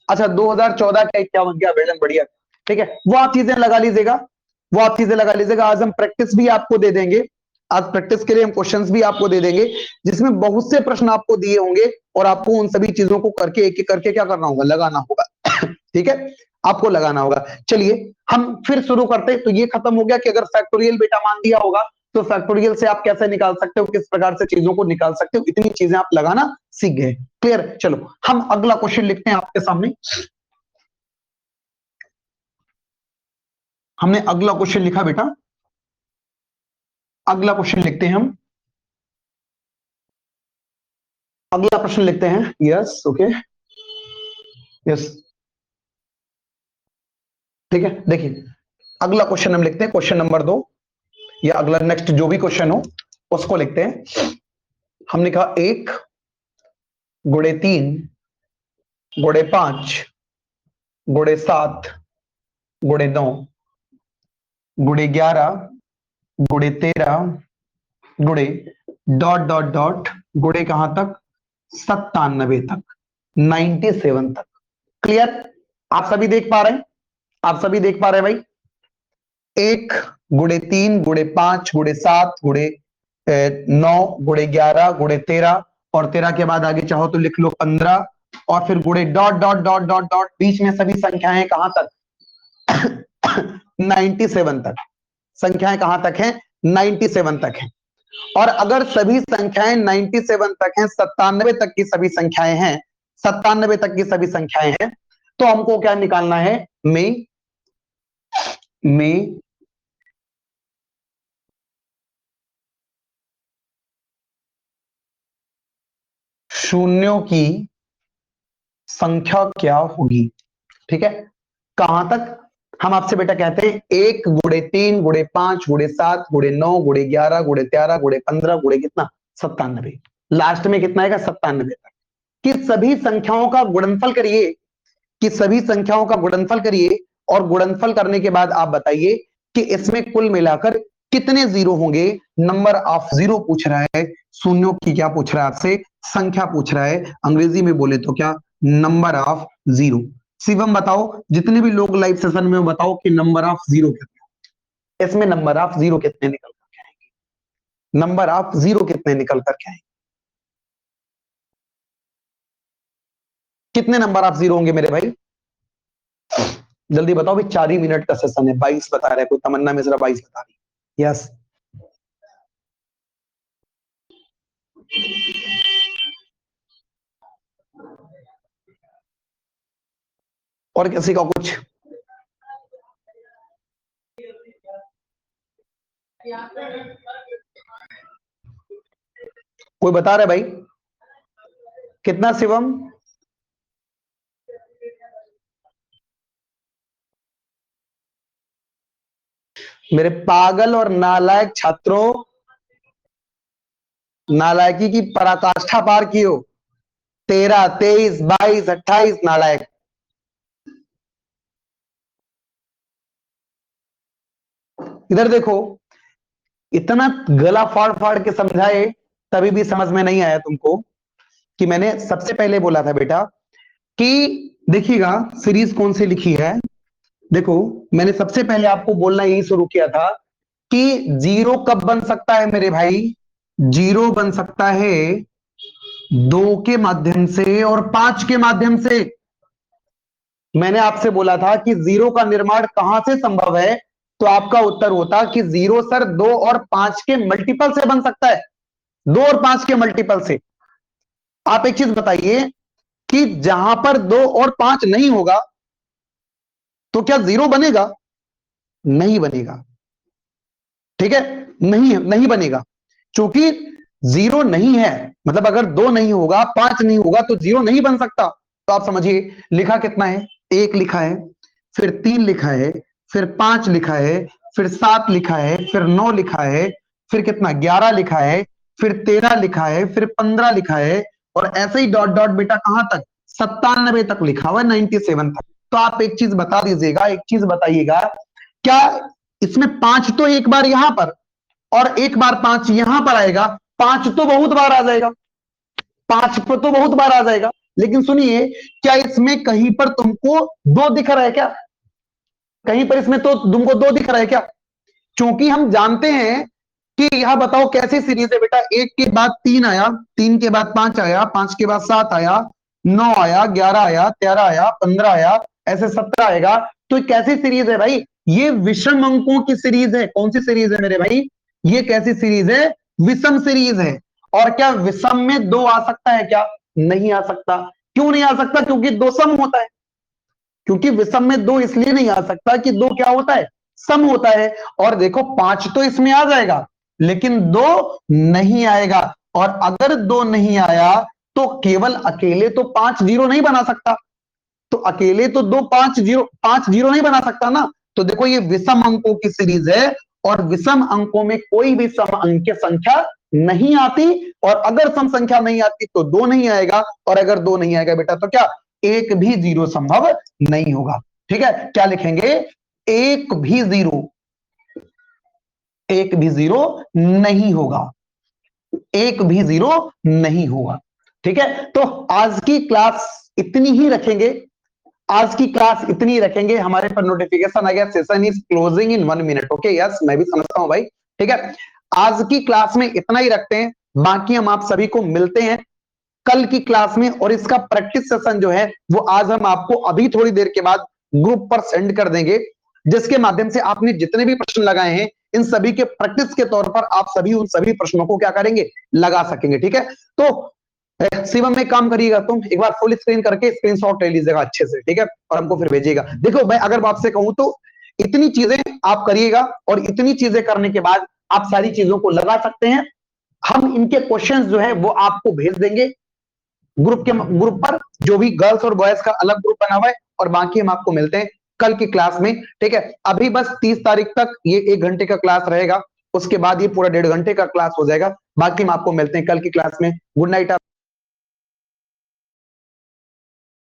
अच्छा 2014 का 51 का वेलन बढ़िया, ठीक है, वो आप चीजें लगा लीजिएगा, वो आप चीजें लगा लीजिएगा। आज हम प्रैक्टिस भी आपको दे देंगे, आज प्रैक्टिस के लिए हम क्वेश्चंस भी आपको दे देंगे, जिसमें बहुत से प्रश्न आपको दिए होंगे और आपको उन सभी चीजों को करके एक एक करके क्या करना होगा, लगाना होगा। ठीक है, आपको लगाना होगा। चलिए हम फिर शुरू करते हैं। तो ये खत्म हो गया कि अगर फैक्टोरियल बेटा मान दिया होगा तो फैक्टोरियल से आप कैसे निकाल सकते हो, किस प्रकार से चीजों को निकाल सकते हो, इतनी चीजें आप लगाना सीख गए। क्लियर? चलो हम अगला क्वेश्चन लिखते हैं आपके सामने। हमने अगला क्वेश्चन लिखा बेटा, अगला क्वेश्चन लिखते हैं हम, अगला प्रश्न लिखते हैं। यस ओके, यस ठीक है। देखिए अगला क्वेश्चन हम लिखते हैं, क्वेश्चन नंबर 2 या अगला नेक्स्ट जो भी क्वेश्चन हो उसको लिखते हैं। हमने कहा 1 गुणे 3 गुणे 5 गुणे 7 गुणे 9 गुणे 11 गुणे 13 गुणे डॉट डॉट डॉट गुणे कहां तक, 97 तक, 97 तक। क्लियर? आप सभी देख पा रहे हैं, आप सभी देख पा रहे हैं भाई? 1 गुणे 3 गुणे 5 गुणे 7 गुणे 9 गुणे 11 गुणे 13 और 13 के बाद आगे चाहो तो लिख लो 15 और फिर गुणे dot dot dot dot dot, बीच में सभी संख्याएं कहां तक 97 तक। संख्याएं कहां तक हैं, 97 तक हैं। और अगर सभी संख्याएं 97 तक हैं, 97 तक की सभी संख्याएं हैं, 97 तक की सभी संख्याएं हैं, तो हमको क्या निकालना है, में शून्यों की संख्या क्या होगी। ठीक है, कहां तक हम आपसे बेटा कहते हैं, 1 गुणे 3 गुणे 5 गुणे 7 गुणे 9 गुणे 11 गुणे 13 गुणे 15 गुणे कितना 97, लास्ट में कितना आएगा 97 तक। कि सभी संख्याओं का गुणनफल करिए, कि सभी संख्याओं का गुणनफल करिए और गुणनफल करने के बाद आप बताइए कि इसमें कुल मिलाकर कितने जीरो होंगे। नंबर ऑफ जीरो पूछ रहा है, शून्यों की क्या पूछ रहा है आपसे, संख्या पूछ रहा है, अंग्रेजी में बोले तो क्या, नंबर ऑफ जीरो। शिवम बताओ, जितने भी लोग लाइव सेशन में बताओ कि नंबर ऑफ जीरो कितने, इसमें नंबर ऑफ जीरो कितने निकल करके आएंगे, नंबर ऑफ जीरो कितने निकल करके आएंगे, कितने नंबर ऑफ जीरो होंगे मेरे भाई, जल्दी बताओ भाई। 4 ही मिनट का सेशन है, 22 बता रहा है कोई, तमन्ना मिश्रा 22 बता रही। यस और किसी का कुछ, कोई बता रहा है भाई कितना शिवम, मेरे पागल और नालायक छात्रों, नालायकी की पराकाष्ठा पार की हो। 13 23 22 28 नालायक। इधर देखो, इतना गला फाड़ फाड़ के समझाए तभी भी समझ में नहीं आया तुमको, कि मैंने सबसे पहले बोला था बेटा कि देखिएगा सीरीज कौन सी लिखी है, देखो, मैंने सबसे पहले आपको बोलना यही शुरू किया था कि जीरो कब बन सकता है मेरे भाई। जीरो बन सकता है 2 के माध्यम से और 5 के माध्यम से। मैंने आपसे बोला था कि जीरो का निर्माण कहां से संभव है, तो आपका उत्तर होता कि जीरो सर 2 और 5 के मल्टीपल से बन सकता है। 2 और 5 के मल्टीपल से। आप एक चीज बताइए कि जहां पर 2 और 5 नहीं होगा तो क्या जीरो बनेगा? नहीं बनेगा। ठीक है, नहीं नहीं बनेगा, क्योंकि जीरो नहीं है। मतलब अगर 2 नहीं होगा, 5 नहीं होगा तो जीरो नहीं बन सकता। तो आप समझिए, लिखा कितना है? 1 लिखा है, फिर 3 लिखा है, फिर 5 लिखा है, फिर 7 लिखा है, फिर 9 लिखा है, फिर कितना 11 लिखा है, फिर 13 लिखा है, फिर 15 लिखा है, और ऐसे ही डॉट डॉट बेटा कहां तक? 97 तक लिखा हुआ है, 97 तक। तो आप एक चीज बता दीजिएगा, एक चीज बताइएगा, क्या इसमें 5 तो एक बार यहां पर और एक बार 5 यहां पर आएगा? 5 तो बहुत बार आ जाएगा, 5 पर तो बहुत बार आ जाएगा। लेकिन सुनिए, क्या इसमें कहीं पर तुमको 2 दिख रहा है क्या? कहीं पर इसमें तो तुमको 2 दिख रहा है क्या? क्योंकि हम जानते हैं कि यह बताओ कैसी सीरीज है बेटा, 1 के बाद 3 आया, 3 के बाद 5 आया, 5 के बाद 7 आया, 9 आया, 11 आया, 13 आया, 15 आया, ऐसे 17 आएगा। तो ये कैसी सीरीज है भाई? ये विषम अंकों की सीरीज है। कौन सी सीरीज है मेरे भाई? ये कैसी सीरीज है? विषम सीरीज है। और क्या विषम में 2 आ सकता है क्या? नहीं आ सकता। क्यों नहीं आ सकता? क्योंकि 2 सम होता है। क्योंकि विषम में 2 इसलिए नहीं आ सकता कि 2 क्या होता है? सम होता है। और देखो, 5 तो इसमें आ जाएगा, लेकिन 2 नहीं आएगा। और अगर 2 नहीं आया तो केवल अकेले तो 5 जीरो नहीं बना सकता। तो अकेले तो 2 5 जीरो नहीं बना सकता ना। तो देखो, ये विषम अंकों की सीरीज है, और विषम अंकों में कोई भी सम अंक की संख्या नहीं आती। और अगर सम संख्या नहीं आती तो 2 नहीं आएगा, और अगर 2 नहीं आएगा बेटा तो क्या? एक भी जीरो संभव नहीं होगा। ठीक है, क्या लिखेंगे? एक भी जीरो, एक भी जीरो नहीं होगा। एक भी जीरो नहीं होगा। ठीक है, तो आज की क्लास इतनी ही रखेंगे। आज की क्लास इतनी रखेंगे। हमारे पर नोटिफिकेशन आ गया, session is closing in 1 minute. Okay, yes, मैं भी समझता हूं भाई। ठीक है, आज की क्लास में इतना ही रखते हैं। बाकी हम आप सभी को मिलते हैं कल की क्लास में, और इसका प्रैक्टिस सेशन जो है वो आज हम आपको अभी थोड़ी देर के बाद ग्रुप पर सेंड कर देंगे, जिसके माध्यम से आपने जितने भी प्रश्न लगाए हैं इन सभी के प्रैक्टिस के तौर पर आप सभी उन सभी प्रश्नों को क्या करेंगे? लगा सकेंगे। ठीक है, तो शिवम में काम करिएगा, तुम एक बार फुल स्क्रीन करके स्क्रीनशॉट ले लीजिएगा अच्छे से। ठीक है, और हमको फिर भेजिएगा। देखो मैं अगर आपसे कहूं तो इतनी चीजें आप करिएगा, और इतनी चीजें करने के बाद आप सारी चीजों को लगा सकते हैं। हम इनके क्वेश्चंस जो है वो आपको भेज देंगे ग्रुप पर, जो भी गर्ल्स और बॉयज का अलग ग्रुप बना हुआ है। और बाकी हम आपको मिलते हैं कल की क्लास में। ठीक है, अभी बस 30 तारीख तक ये 1 घंटे का क्लास रहेगा, उसके बाद ये पूरा 1.5 घंटे का क्लास हो जाएगा। बाकी हम आपको मिलते हैं कल की क्लास में। Good night.